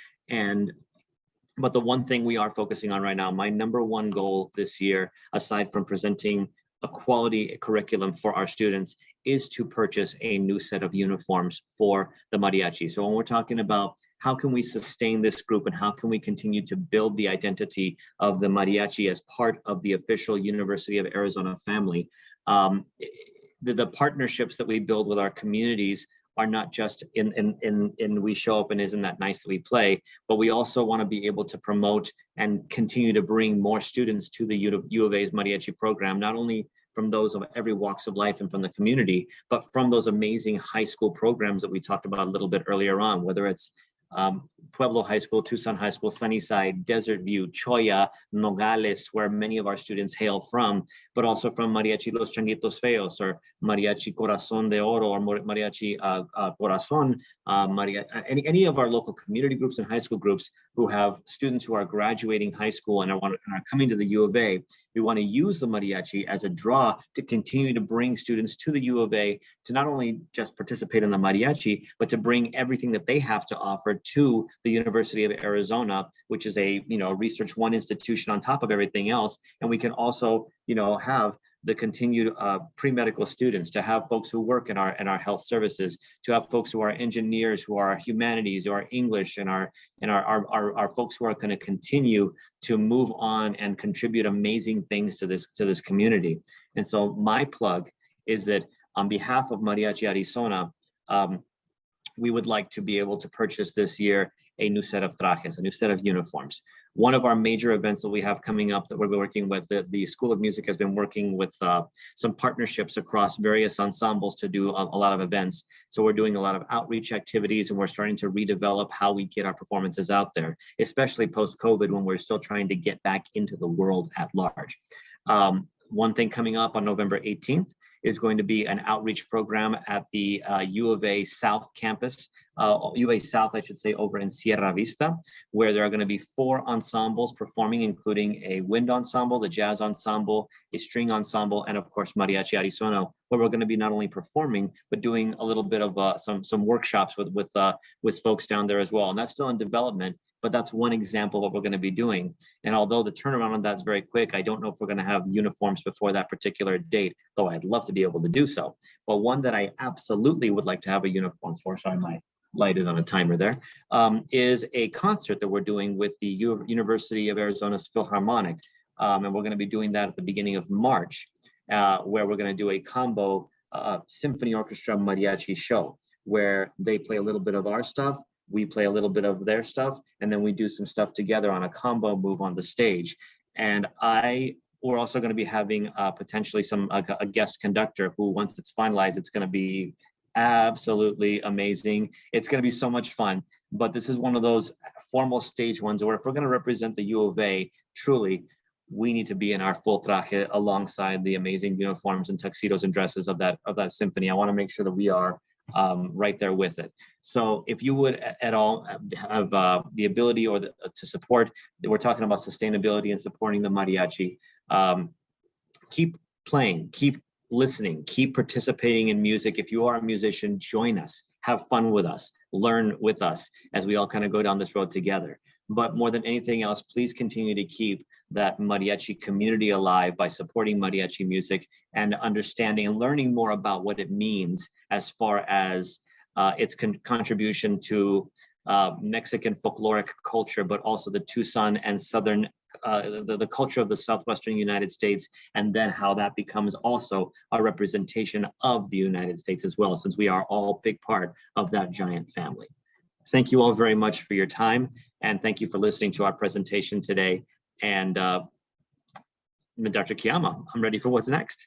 But the one thing we are focusing on right now, my number one goal this year, aside from presenting a quality curriculum for our students, is to purchase a new set of uniforms for the mariachi. So when we're talking about how can we sustain this group and how can we continue to build the identity of the mariachi as part of the official University of Arizona family, the partnerships that we build with our communities are not just in we show up and isn't that nice that we play, but we also want to be able to promote and continue to bring more students to the U of A's mariachi program, not only from those of every walks of life and from the community, but from those amazing high school programs that we talked about a little bit earlier on, whether it's Pueblo High School, Tucson High School, Sunnyside, Desert View, Choya, Nogales, where many of our students hail from, but also from Mariachi Los Changuitos Feos, or Mariachi Corazón de Oro, or Mariachi Corazón, any of our local community groups and high school groups who have students who are graduating high school and are coming to the U of A. We want to use the mariachi as a draw to continue to bring students to the U of A to not only just participate in the mariachi, but to bring everything that they have to offer to the University of Arizona, which is a Research One institution on top of everything else. And we can also have the continued pre-medical students, to have folks who work in our health services, to have folks who are engineers, who are humanities, who are English, and our folks who are going to continue to move on and contribute amazing things to this community. And so my plug is that on behalf of Mariachi Arizona, we would like to be able to purchase this year a new set of trajes, a new set of uniforms. One of our major events that we have coming up that we're working with, the School of Music has been working with some partnerships across various ensembles to do a lot of events. So we're doing a lot of outreach activities, and we're starting to redevelop how we get our performances out there, especially post-COVID, when we're still trying to get back into the world at large. One thing coming up on November 18th is going to be an outreach program at the U of A South campus, U of A South, I should say, over in Sierra Vista, where there are going to be 4 ensembles performing, including a wind ensemble, the jazz ensemble, a string ensemble, and of course, Mariachi Arizona, where we're going to be not only performing, but doing a little bit of some workshops with folks down there as well. And that's still in development, but that's one example of what we're going to be doing. And although the turnaround on that's very quick, I don't know if we're going to have uniforms before that particular date, though I'd love to be able to do so. But one that I absolutely would like to have a uniform for, sorry, my light is on a timer there, is a concert that we're doing with the University of Arizona's Philharmonic. And we're going to be doing that at the beginning of March, where we're going to do a combo symphony orchestra mariachi show, where they play a little bit of our stuff, we play a little bit of their stuff, and then we do some stuff together on a combo move on the stage. And we're also going to be having potentially a guest conductor who, once it's finalized, it's going to be absolutely amazing. It's going to be so much fun. But this is one of those formal stage ones where if we're going to represent the U of A, truly, we need to be in our full traje alongside the amazing uniforms and tuxedos and dresses of that symphony. I want to make sure that we are right there with it. So if you would at all have the ability or to support, we're talking about sustainability and supporting the mariachi, keep playing, keep listening, keep participating in music. If you are a musician, join us, have fun with us, learn with us as we all kind of go down this road together. But more than anything else, please continue to keep that mariachi community alive by supporting mariachi music and understanding and learning more about what it means as far as its contribution to Mexican folkloric culture, but also the Tucson and Southern, the culture of the Southwestern United States, and then how that becomes also a representation of the United States as well, since we are all a big part of that giant family. Thank you all very much for your time, and thank you for listening to our presentation today. And Dr. Kiyama, I'm ready for what's next.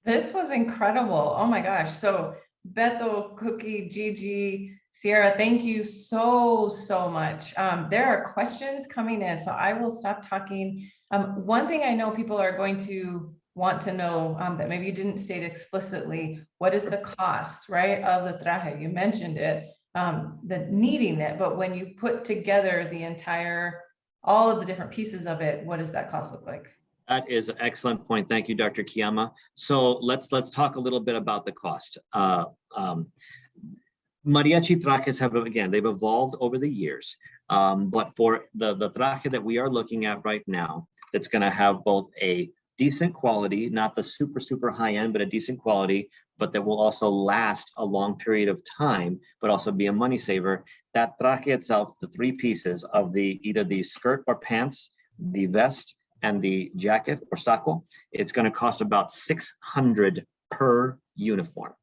This was incredible. Oh my gosh. So Beto, Cookie, Gigi, Sierra, thank you so much. There are questions coming in, so I will stop talking. One thing I know people are going to want to know that maybe you didn't state explicitly, what is the cost, right, of the traje? You mentioned it, the needing it, but when you put together the entire, all of the different pieces of it, what does that cost look like? That is an excellent point. Thank you, Dr. Kiyama. So let's talk a little bit about the cost. Mariachi trajes have, again, they've evolved over the years. But for the traje that we are looking at right now, it's going to have both a decent quality, not the super high end, but a decent quality, but that will also last a long period of time, but also be a money saver. That traje itself, the three pieces of the either the skirt or pants, the vest, and the jacket or saco, it's going to cost about $600 per uniform.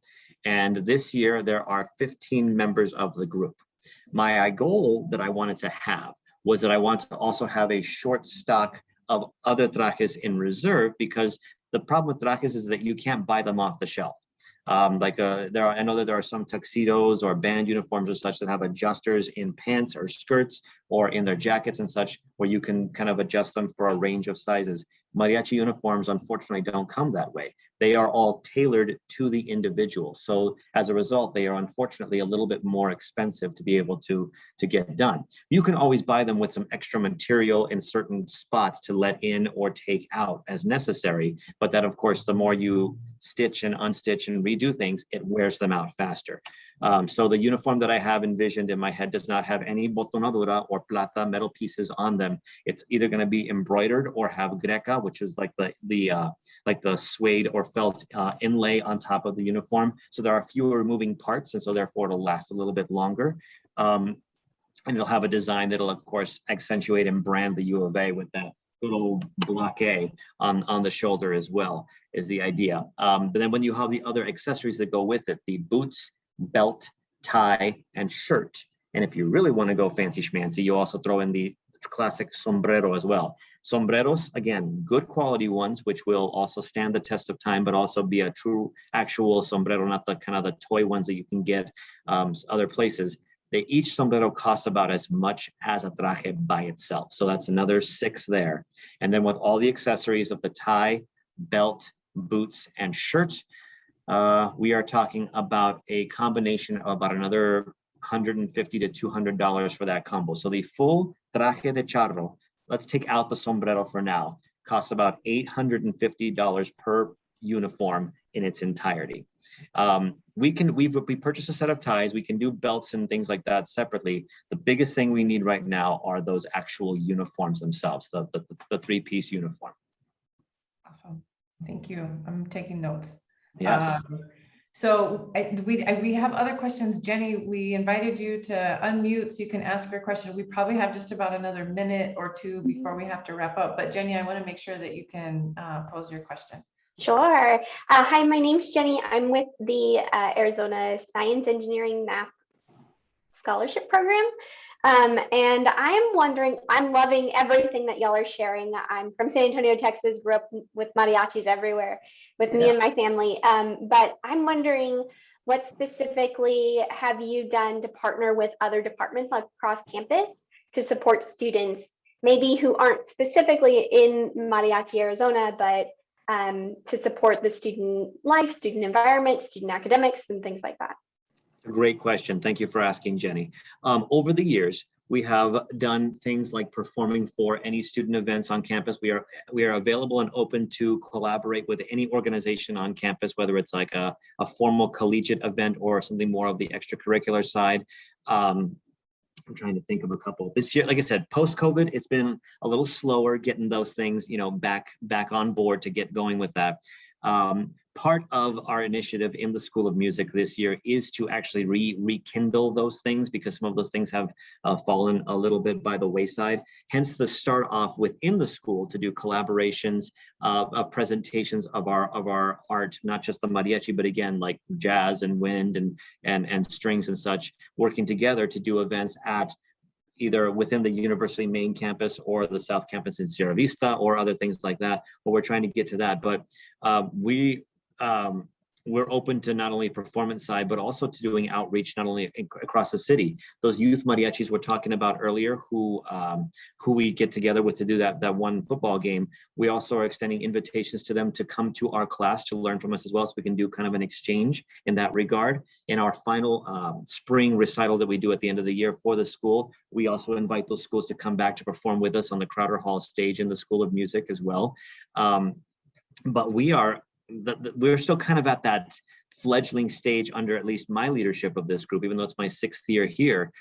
And this year there are 15 members of the group. My goal that I wanted to have was that I want to also have a short stock of other trajes in reserve, because the problem with trajes is that you can't buy them off the shelf. I know that there are some tuxedos or band uniforms or such that have adjusters in pants or skirts or in their jackets and such, where you can kind of adjust them for a range of sizes. Mariachi uniforms, unfortunately, don't come that way. They are all tailored to the individual. So as a result, they are unfortunately a little bit more expensive to be able to get done. You can always buy them with some extra material in certain spots to let in or take out as necessary. But that, of course, the more you stitch and unstitch and redo things, it wears them out faster. So the uniform that I have envisioned in my head does not have any botonadura or plata metal pieces on them. It's either going to be embroidered or have greca, which is like the suede or felt inlay on top of the uniform. So there are fewer moving parts, and so therefore it'll last a little bit longer. And it'll have a design that'll, of course, accentuate and brand the U of A with that little bloque on the shoulder as well, is the idea. But then when you have the other accessories that go with it, the boots, belt, tie, and shirt. And if you really want to go fancy schmancy, you also throw in the classic sombrero as well. Sombreros, again, good quality ones, which will also stand the test of time, but also be a true actual sombrero, not the kind of the toy ones that you can get other places. Each sombrero costs about as much as a traje by itself. So that's another $6 there. And then with all the accessories of the tie, belt, boots, and shirt, we are talking about a combination of about another $150 to $200 for that combo. So the full traje de charro, let's take out the sombrero for now, costs about $850 per uniform in its entirety. We purchase a set of ties. We can do belts and things like that separately. The biggest thing we need right now are those actual uniforms themselves, the three-piece uniform. Awesome. Thank you. I'm taking notes. Yes. So we have other questions. Jenny, we invited you to unmute so you can ask your question. We probably have just about another minute or two before we have to wrap up. But Jenny, I want to make sure that you can pose your question. Sure. Hi, my name's Jenny. I'm with the Arizona Science, Engineering, Math Scholarship Program. And I'm wondering, I'm loving everything that y'all are sharing. I'm from San Antonio, Texas, grew up with mariachis everywhere with me and my family. But I'm wondering, what specifically have you done to partner with other departments across campus to support students, maybe who aren't specifically in Mariachi Arizona, but to support the student life, student environment, student academics, and things like that? Great question. Thank you for asking, Jenny. Over the years, we have done things like performing for any student events on campus. We are available and open to collaborate with any organization on campus, whether it's like a formal collegiate event or something more of the extracurricular side. I'm trying to think of a couple. This year, like I said, post-COVID, it's been a little slower getting those things, back on board to get going with that. Part of our initiative in the School of Music this year is to actually rekindle those things, because some of those things have fallen a little bit by the wayside. Hence the start off within the school to do collaborations, presentations of our art, not just the mariachi, but again, like jazz and wind and strings and such, working together to do events at either within the university main campus or the South Campus in Sierra Vista or other things like that. But we're trying to get to that. But we're open to not only performance side, but also to doing outreach, not only across the city. Those youth mariachis we're talking about earlier, who we get together with to do that one football game, we also are extending invitations to them to come to our class to learn from us as well, so we can do kind of an exchange in that regard. In our final spring recital that we do at the end of the year for the school, we also invite those schools to come back to perform with us on the Crowder Hall stage in the School of Music as well. But we're still kind of at that fledgling stage under at least my leadership of this group, even though it's my 6th year here,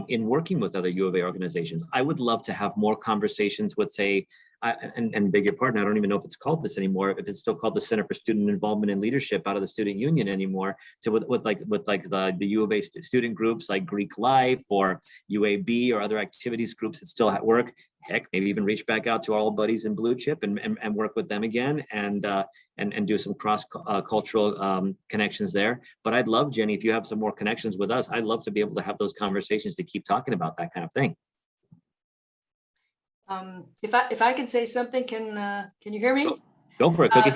in working with other U of A organizations. I would love to have more conversations with, say, and beg your pardon, I don't even know if it's called this anymore, if it's still called the Center for Student Involvement and Leadership out of the Student Union anymore, to with the U of A student groups like Greek Life or UAB or other activities groups that still at work. Heck, maybe even reach back out to our old buddies in Blue Chip and work with them again and do some cross cultural connections there. But I'd love, Jenny, if you have some more connections with us, I'd love to be able to have those conversations to keep talking about that kind of thing. If I can say something, can you hear me? Go for it, Cookie.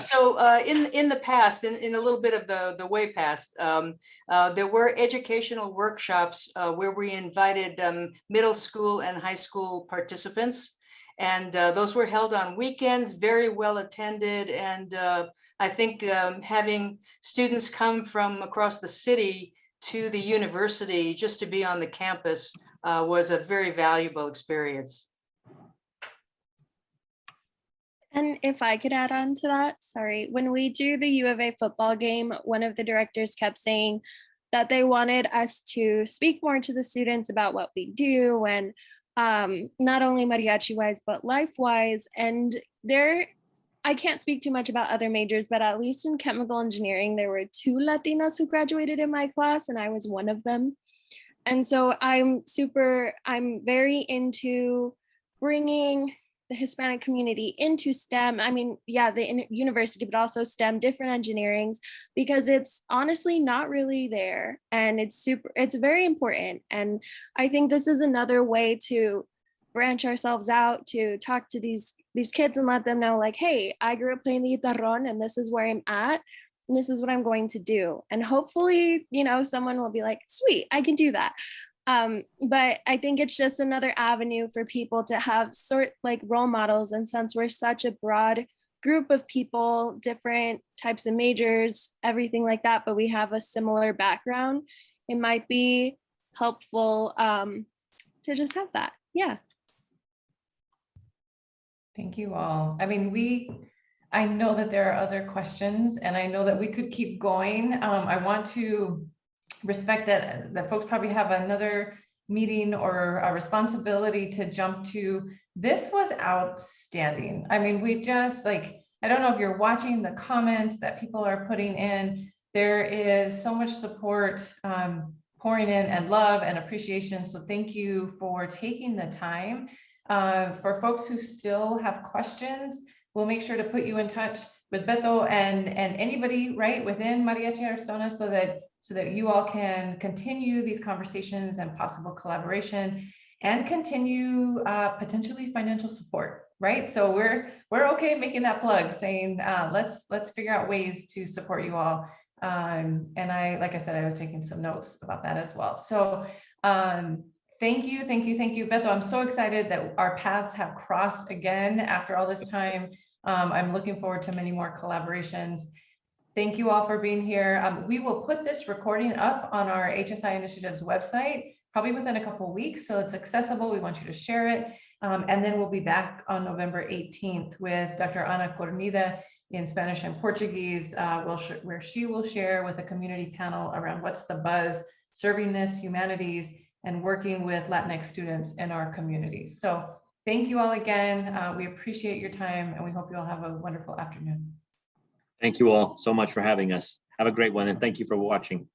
In the past, in a little bit of the way past, there were educational workshops where we invited middle school and high school participants, and those were held on weekends, very well attended. And I think having students come from across the city to the university just to be on the campus was a very valuable experience. And if I could add on to that, sorry, when we do the U of A football game, one of the directors kept saying that they wanted us to speak more to the students about what we do, and not only mariachi wise, but life wise. And I can't speak too much about other majors, but at least in chemical engineering, there were 2 Latinas who graduated in my class, and I was one of them. And so I'm very into bringing the Hispanic community into STEM. I mean, yeah, the university, but also STEM, different engineerings, because it's honestly not really there. And it's very important. And I think this is another way to branch ourselves out, to talk to these kids and let them know, like, hey, I grew up playing the guitarrón, and this is where I'm at, and this is what I'm going to do. And hopefully, someone will be like, sweet, I can do that. But I think it's just another avenue for people to have role models. And since we're such a broad group of people, different types of majors, everything like that, but we have a similar background, it might be helpful to just have that. Yeah. Thank you all. I mean, I know that there are other questions, and I know that we could keep going. I want to respect that folks probably have another meeting or a responsibility to jump to. This was outstanding. I mean, we just I don't know if you're watching the comments that people are putting in. There is so much support pouring in, and love and appreciation. So thank you for taking the time. For folks who still have questions, we'll make sure to put you in touch with Beto and anybody right within Mariachi Arizona, so that you all can continue these conversations and possible collaboration, and continue potentially financial support, right? So we're okay making that plug, saying let's figure out ways to support you all. And like I said, I was taking some notes about that as well. So thank you, Beto. I'm so excited that our paths have crossed again after all this time. I'm looking forward to many more collaborations. Thank you all for being here. We will put this recording up on our HSI Initiatives website, probably within a couple of weeks, so it's accessible. We want you to share it. And then we'll be back on November 18th with Dr. Ana Cornida in Spanish and Portuguese, where she will share with a community panel around what's the buzz, serving this humanities, and working with Latinx students in our communities. So thank you all again. We appreciate your time, and we hope you all have a wonderful afternoon. Thank you all so much for having us. Have a great one, and thank you for watching.